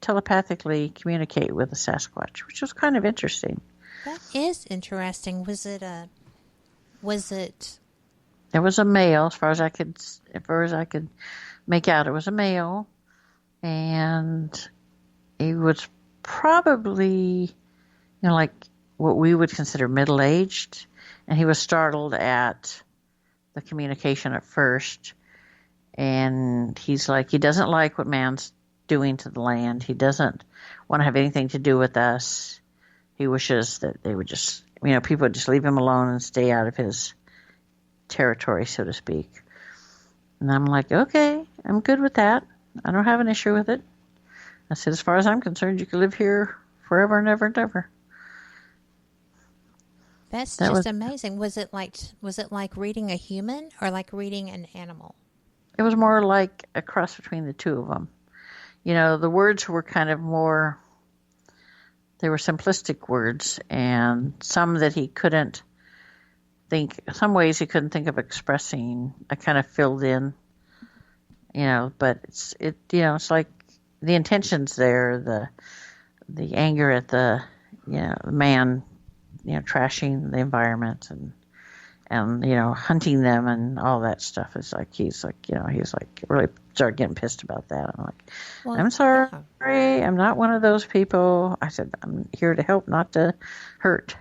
telepathically communicate with a Sasquatch, which was kind of interesting. That is interesting. Was it? It was a male, as far as I could make out. It was a male, and he was probably, like what we would consider middle-aged, and he was startled at the communication at first, and he's like, he doesn't like what man's doing to the land. He doesn't want to have anything to do with us. He wishes that they would just, people would just leave him alone and stay out of his territory, so to speak. And I'm like, okay, I'm good with that. I don't have an issue with it. I said, as far as I'm concerned, you can live here forever and ever and ever. That's just amazing. Was it like reading a human or like reading an animal? It was more like a cross between the two of them. The words were kind of more, they were simplistic words, and some that he couldn't think, some ways he couldn't think of expressing. I kind of filled in, but it's like the intentions there, the anger at the man, trashing the environment and hunting them and all that stuff. Is like he's like really start getting pissed about that. I'm like, Well, I'm sorry. I'm not one of those people. I said, I'm here to help, not to hurt.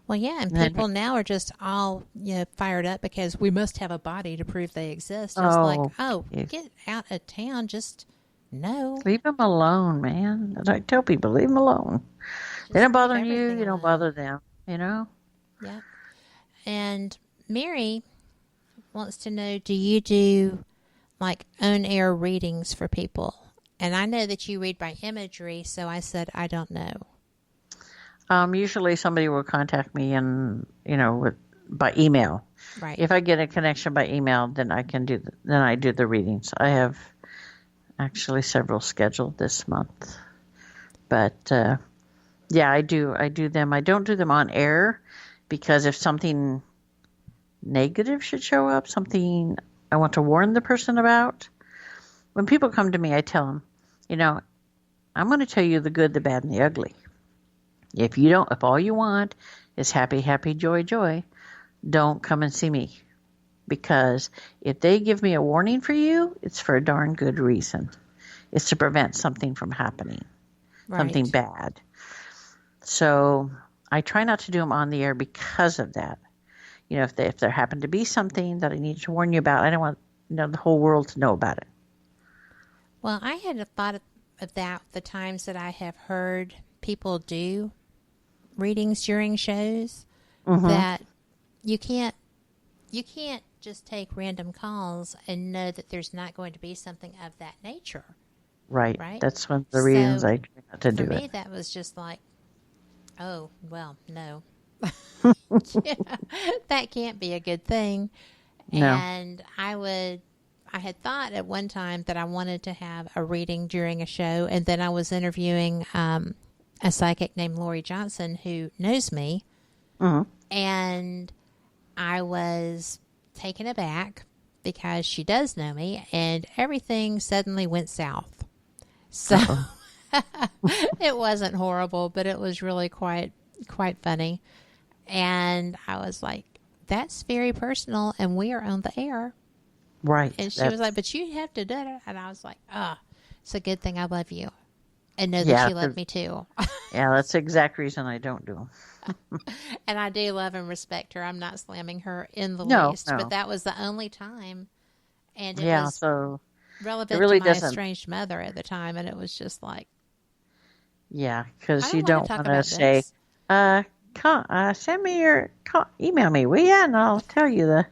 Well, yeah, and people now are just all fired up because we must have a body to prove they exist. It's get out of town. Just no. Leave them alone, man. As I tell people, leave them alone. They don't bother you. You don't bother them. Yeah. And Mary wants to know, do you do like on-air readings for people? And I know that you read by imagery, so I said I don't know. Usually somebody will contact me by email. Right. If I get a connection by email, then I do the readings. I have actually several scheduled this month. But I do them. I don't do them on air because if something negative should show up, something I want to warn the person about. When people come to me, I tell them, I'm going to tell you the good, the bad, and the ugly. If all you want is happy, happy, joy, joy, don't come and see me. Because if they give me a warning for you, it's for a darn good reason. It's to prevent something from happening, something bad. So I try not to do them on the air because of that. If there happened to be something that I needed to warn you about, I don't want the whole world to know about it. Well, I had a thought of that the times that I have heard people do readings during shows, that you can't just take random calls and know that there's not going to be something of that nature. Right. That's one of the reasons I try not to do it. For me, that was just like, oh, well, no. That can't be a good thing. No. And I had thought at one time that I wanted to have a reading during a show, and then I was interviewing a psychic named Lori Johnson who knows me, and I was taken aback because she does know me, and everything suddenly went south. So it wasn't horrible, but it was really quite funny. And I was like, that's very personal, and we are on the air. Right. And she was like, but you have to do it. And I was like, it's a good thing I love you. And know that you love me too. Yeah, that's the exact reason I don't do them. And I do love and respect her. I'm not slamming her in the least. But that was the only time. And it was relevant to my estranged mother at the time. And it was just like. Yeah, because you don't want to say, send me email me, will ya? And I'll tell you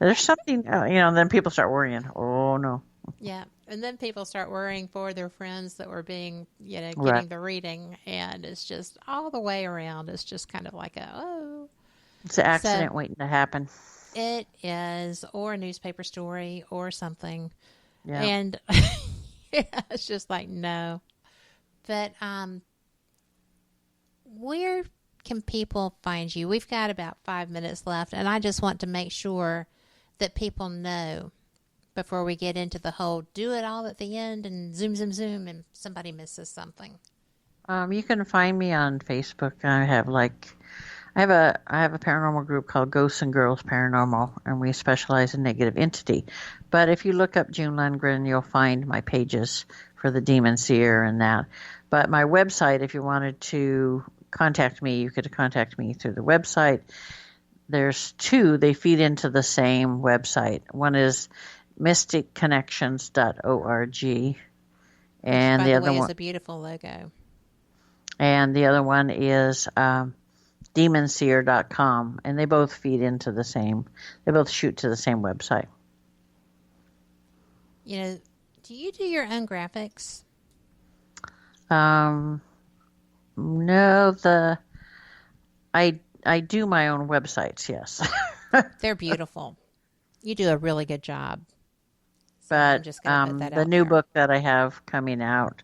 there's something, then people start worrying. Oh, no. Yeah. And then people start worrying for their friends that were being, getting the reading. And it's just all the way around. It's just kind of like it's an accident waiting to happen. It is, or a newspaper story or something. Yeah. And it's just like, no. But where can people find you? We've got about 5 minutes left, and I just want to make sure that people know before we get into the whole do it all at the end and zoom, and somebody misses something. You can find me on Facebook. I have a paranormal group called Ghosts and Girls Paranormal, and we specialize in negative entity. But if you look up June Lundgren, you'll find my pages for the Demon Seer and that. But my website, if you wanted to contact me, you could contact me through the website. There's two. They feed into the same website. One is mysticconnections.org. And the other one is a beautiful logo. And the other one is demonseer.com. And they both feed into the same, they both shoot to the same website. Do you do your own graphics? No, I do my own websites, yes. They're beautiful. You do a really good job. So but the new book that I have coming out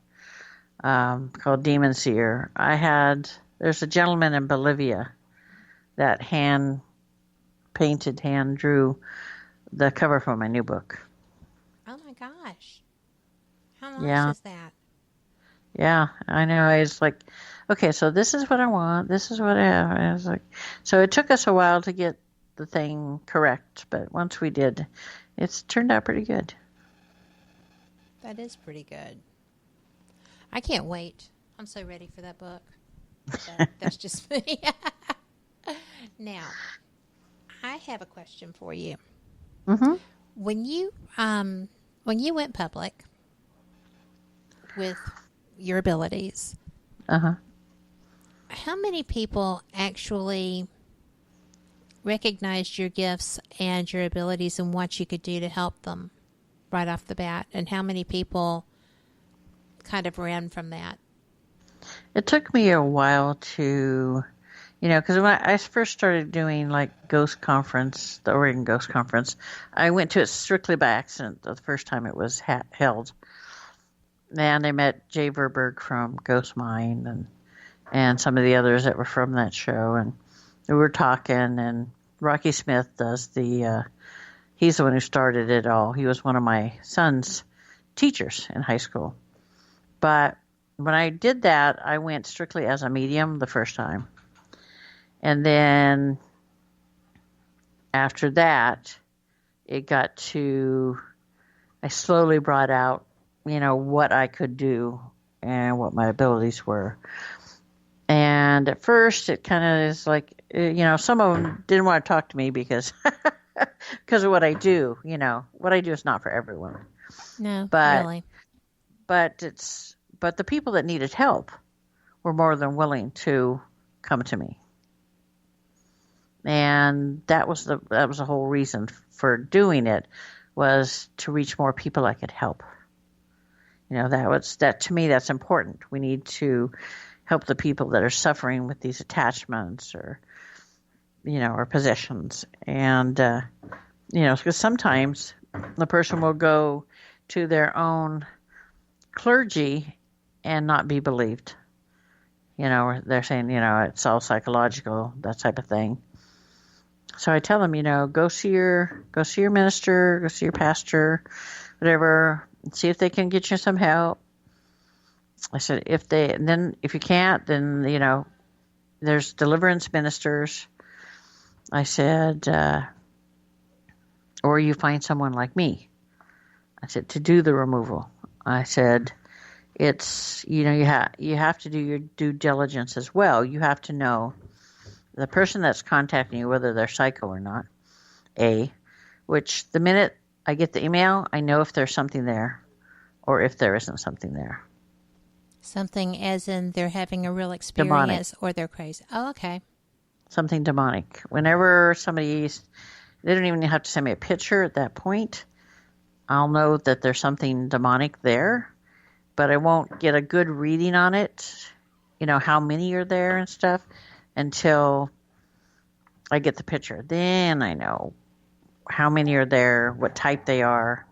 called Demon Seer, there's a gentleman in Bolivia that hand drew the cover for my new book. Oh my gosh. How nice is that? Yeah, I know. I was like, okay, so this is what I want. This is what I have. I was like, so it took us a while to get the thing correct, but once we did, it's turned out pretty good. That is pretty good. I can't wait. I'm so ready for that book. That's just me. Now, I have a question for you. Mm-hmm. When you went public with your abilities, Uh-huh. how many people actually recognized your gifts and your abilities and what you could do to help them right off the bat? And how many people kind of ran from that? It took me a while to, because when I first started doing like Ghost Conference, the Oregon Ghost Conference, I went to it strictly by accident the first time it was held. And I met Jay Verberg from Ghost Mind and some of the others that were from that show. And we were talking, and Rocky Smith does he's the one who started it all. He was one of my son's teachers in high school. But when I did that, I went strictly as a medium the first time. And then after that, I slowly brought out, what I could do and what my abilities were. And at first, it kind of is like, some of them didn't want to talk to me because of what I do. What I do is not for everyone. No, but, really. But the people that needed help were more than willing to come to me. And that was the whole reason for doing it, was to reach more people I could help. That to me, that's important. We need to help the people that are suffering with these attachments or possessions. And, because sometimes the person will go to their own clergy and not be believed. They're saying, it's all psychological, that type of thing. So I tell them, go see your minister, go see your pastor, whatever, and see if they can get you some help. I said, if you can't, then, there's deliverance ministers. I said, or you find someone like me. I said, to do the removal. I said, it's, you have to do your due diligence as well. You have to know the person that's contacting you, whether they're psycho or not, which the minute I get the email, I know if there's something there or if there isn't something there. Something as in they're having a real experience or they're crazy. Oh, okay. Something demonic. Whenever they don't even have to send me a picture at that point, I'll know that there's something demonic there, but I won't get a good reading on it, how many are there and stuff, until I get the picture. Then I know how many are there, what type they are,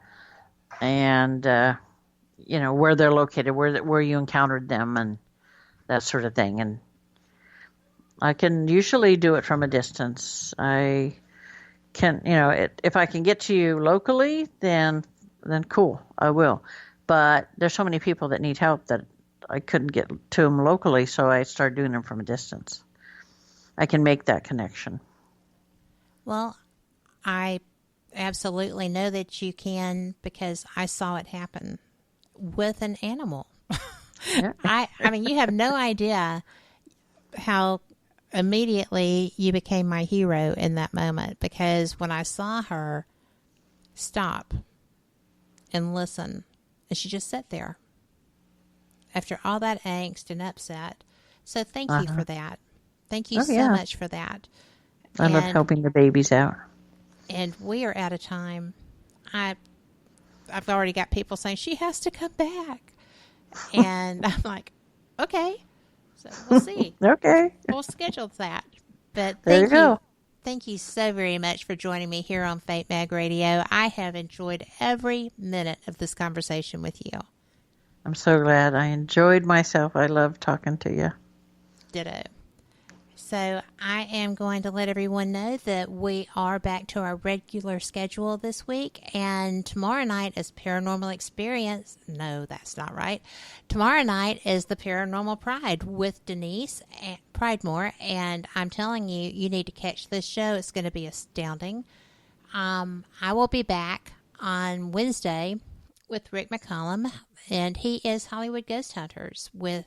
and, where they're located, where you encountered them, and that sort of thing. And I can usually do it from a distance. I can, if I can get to you locally, then cool, I will. But there's so many people that need help that I couldn't get to them locally, so I started doing them from a distance. I can make that connection. Well, I absolutely know that you can, because I saw it happen with an animal. Yeah. I mean, you have no idea how immediately you became my hero in that moment, because when I saw her stop and listen, and she just sat there after all that angst and upset. So thank you for that. Thank you so much for that. I love helping the babies out. And we are out of time. I've already got people saying she has to come back. And I'm like, okay. So we'll see. Okay. We'll schedule that. But there you go. Thank you so very much for joining me here on Fate Mag Radio. I have enjoyed every minute of this conversation with you. I'm so glad. I enjoyed myself. I love talking to you. Ditto. So I am going to let everyone know that we are back to our regular schedule this week, and tomorrow night is Paranormal Experience. No, that's not right. Tomorrow night is the Paranormal Pride with Denise Pridemore, and I'm telling you, you need to catch this show. It's going to be astounding. I will be back on Wednesday with Rick McCollum, and he is Hollywood Ghost Hunters with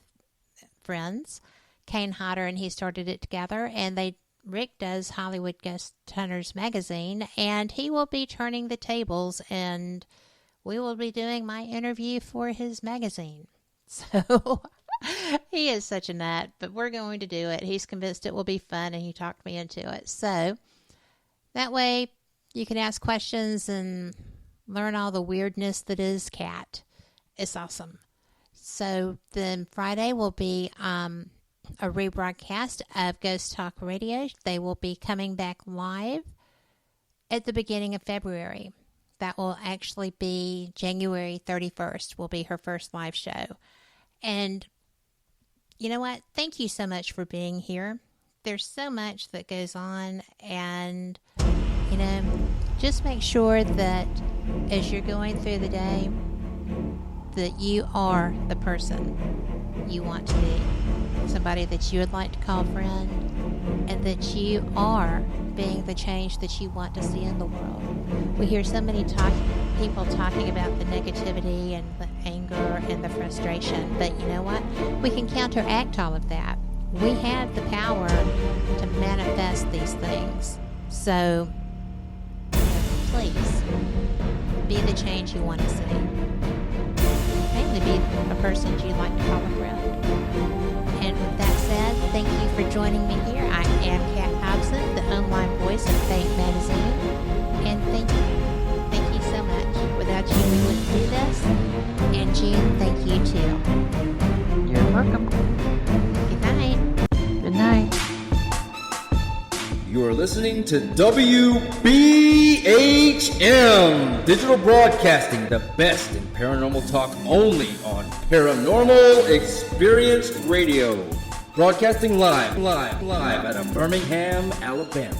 friends. Kane Hodder and he started it together, and Rick does Hollywood Ghost Hunters magazine, and he will be turning the tables, and we will be doing my interview for his magazine. So he is such a nut, but we're going to do it. He's convinced it will be fun, and he talked me into it. So that way you can ask questions and learn all the weirdness that is cat. It's awesome. So then Friday will be a rebroadcast of Ghost Talk Radio. They will be coming back live at the beginning of February. That will actually be January 31st will be her first live show. And you know what? Thank you so much for being here. There's so much that goes on, and just make sure that as you're going through the day that you are the person you want to be, somebody that you would like to call friend, and that you are being the change that you want to see in the world. We hear so many people talking about the negativity and the anger and the frustration, but you know what? We can counteract all of that. We have the power to manifest these things. So please be the change you want to see. Mainly be a person you'd like to call a friend. And with that said, thank you for joining me here. I am Kat Hobson, the online voice of Fate Magazine. And thank you so much. Without you, we wouldn't do this. And June, thank you too. You're welcome. Good night. Good night. You are listening to WBHM Digital Broadcasting, the best in paranormal talk only on Paranormal Experience Radio. Broadcasting live out of Birmingham, Alabama.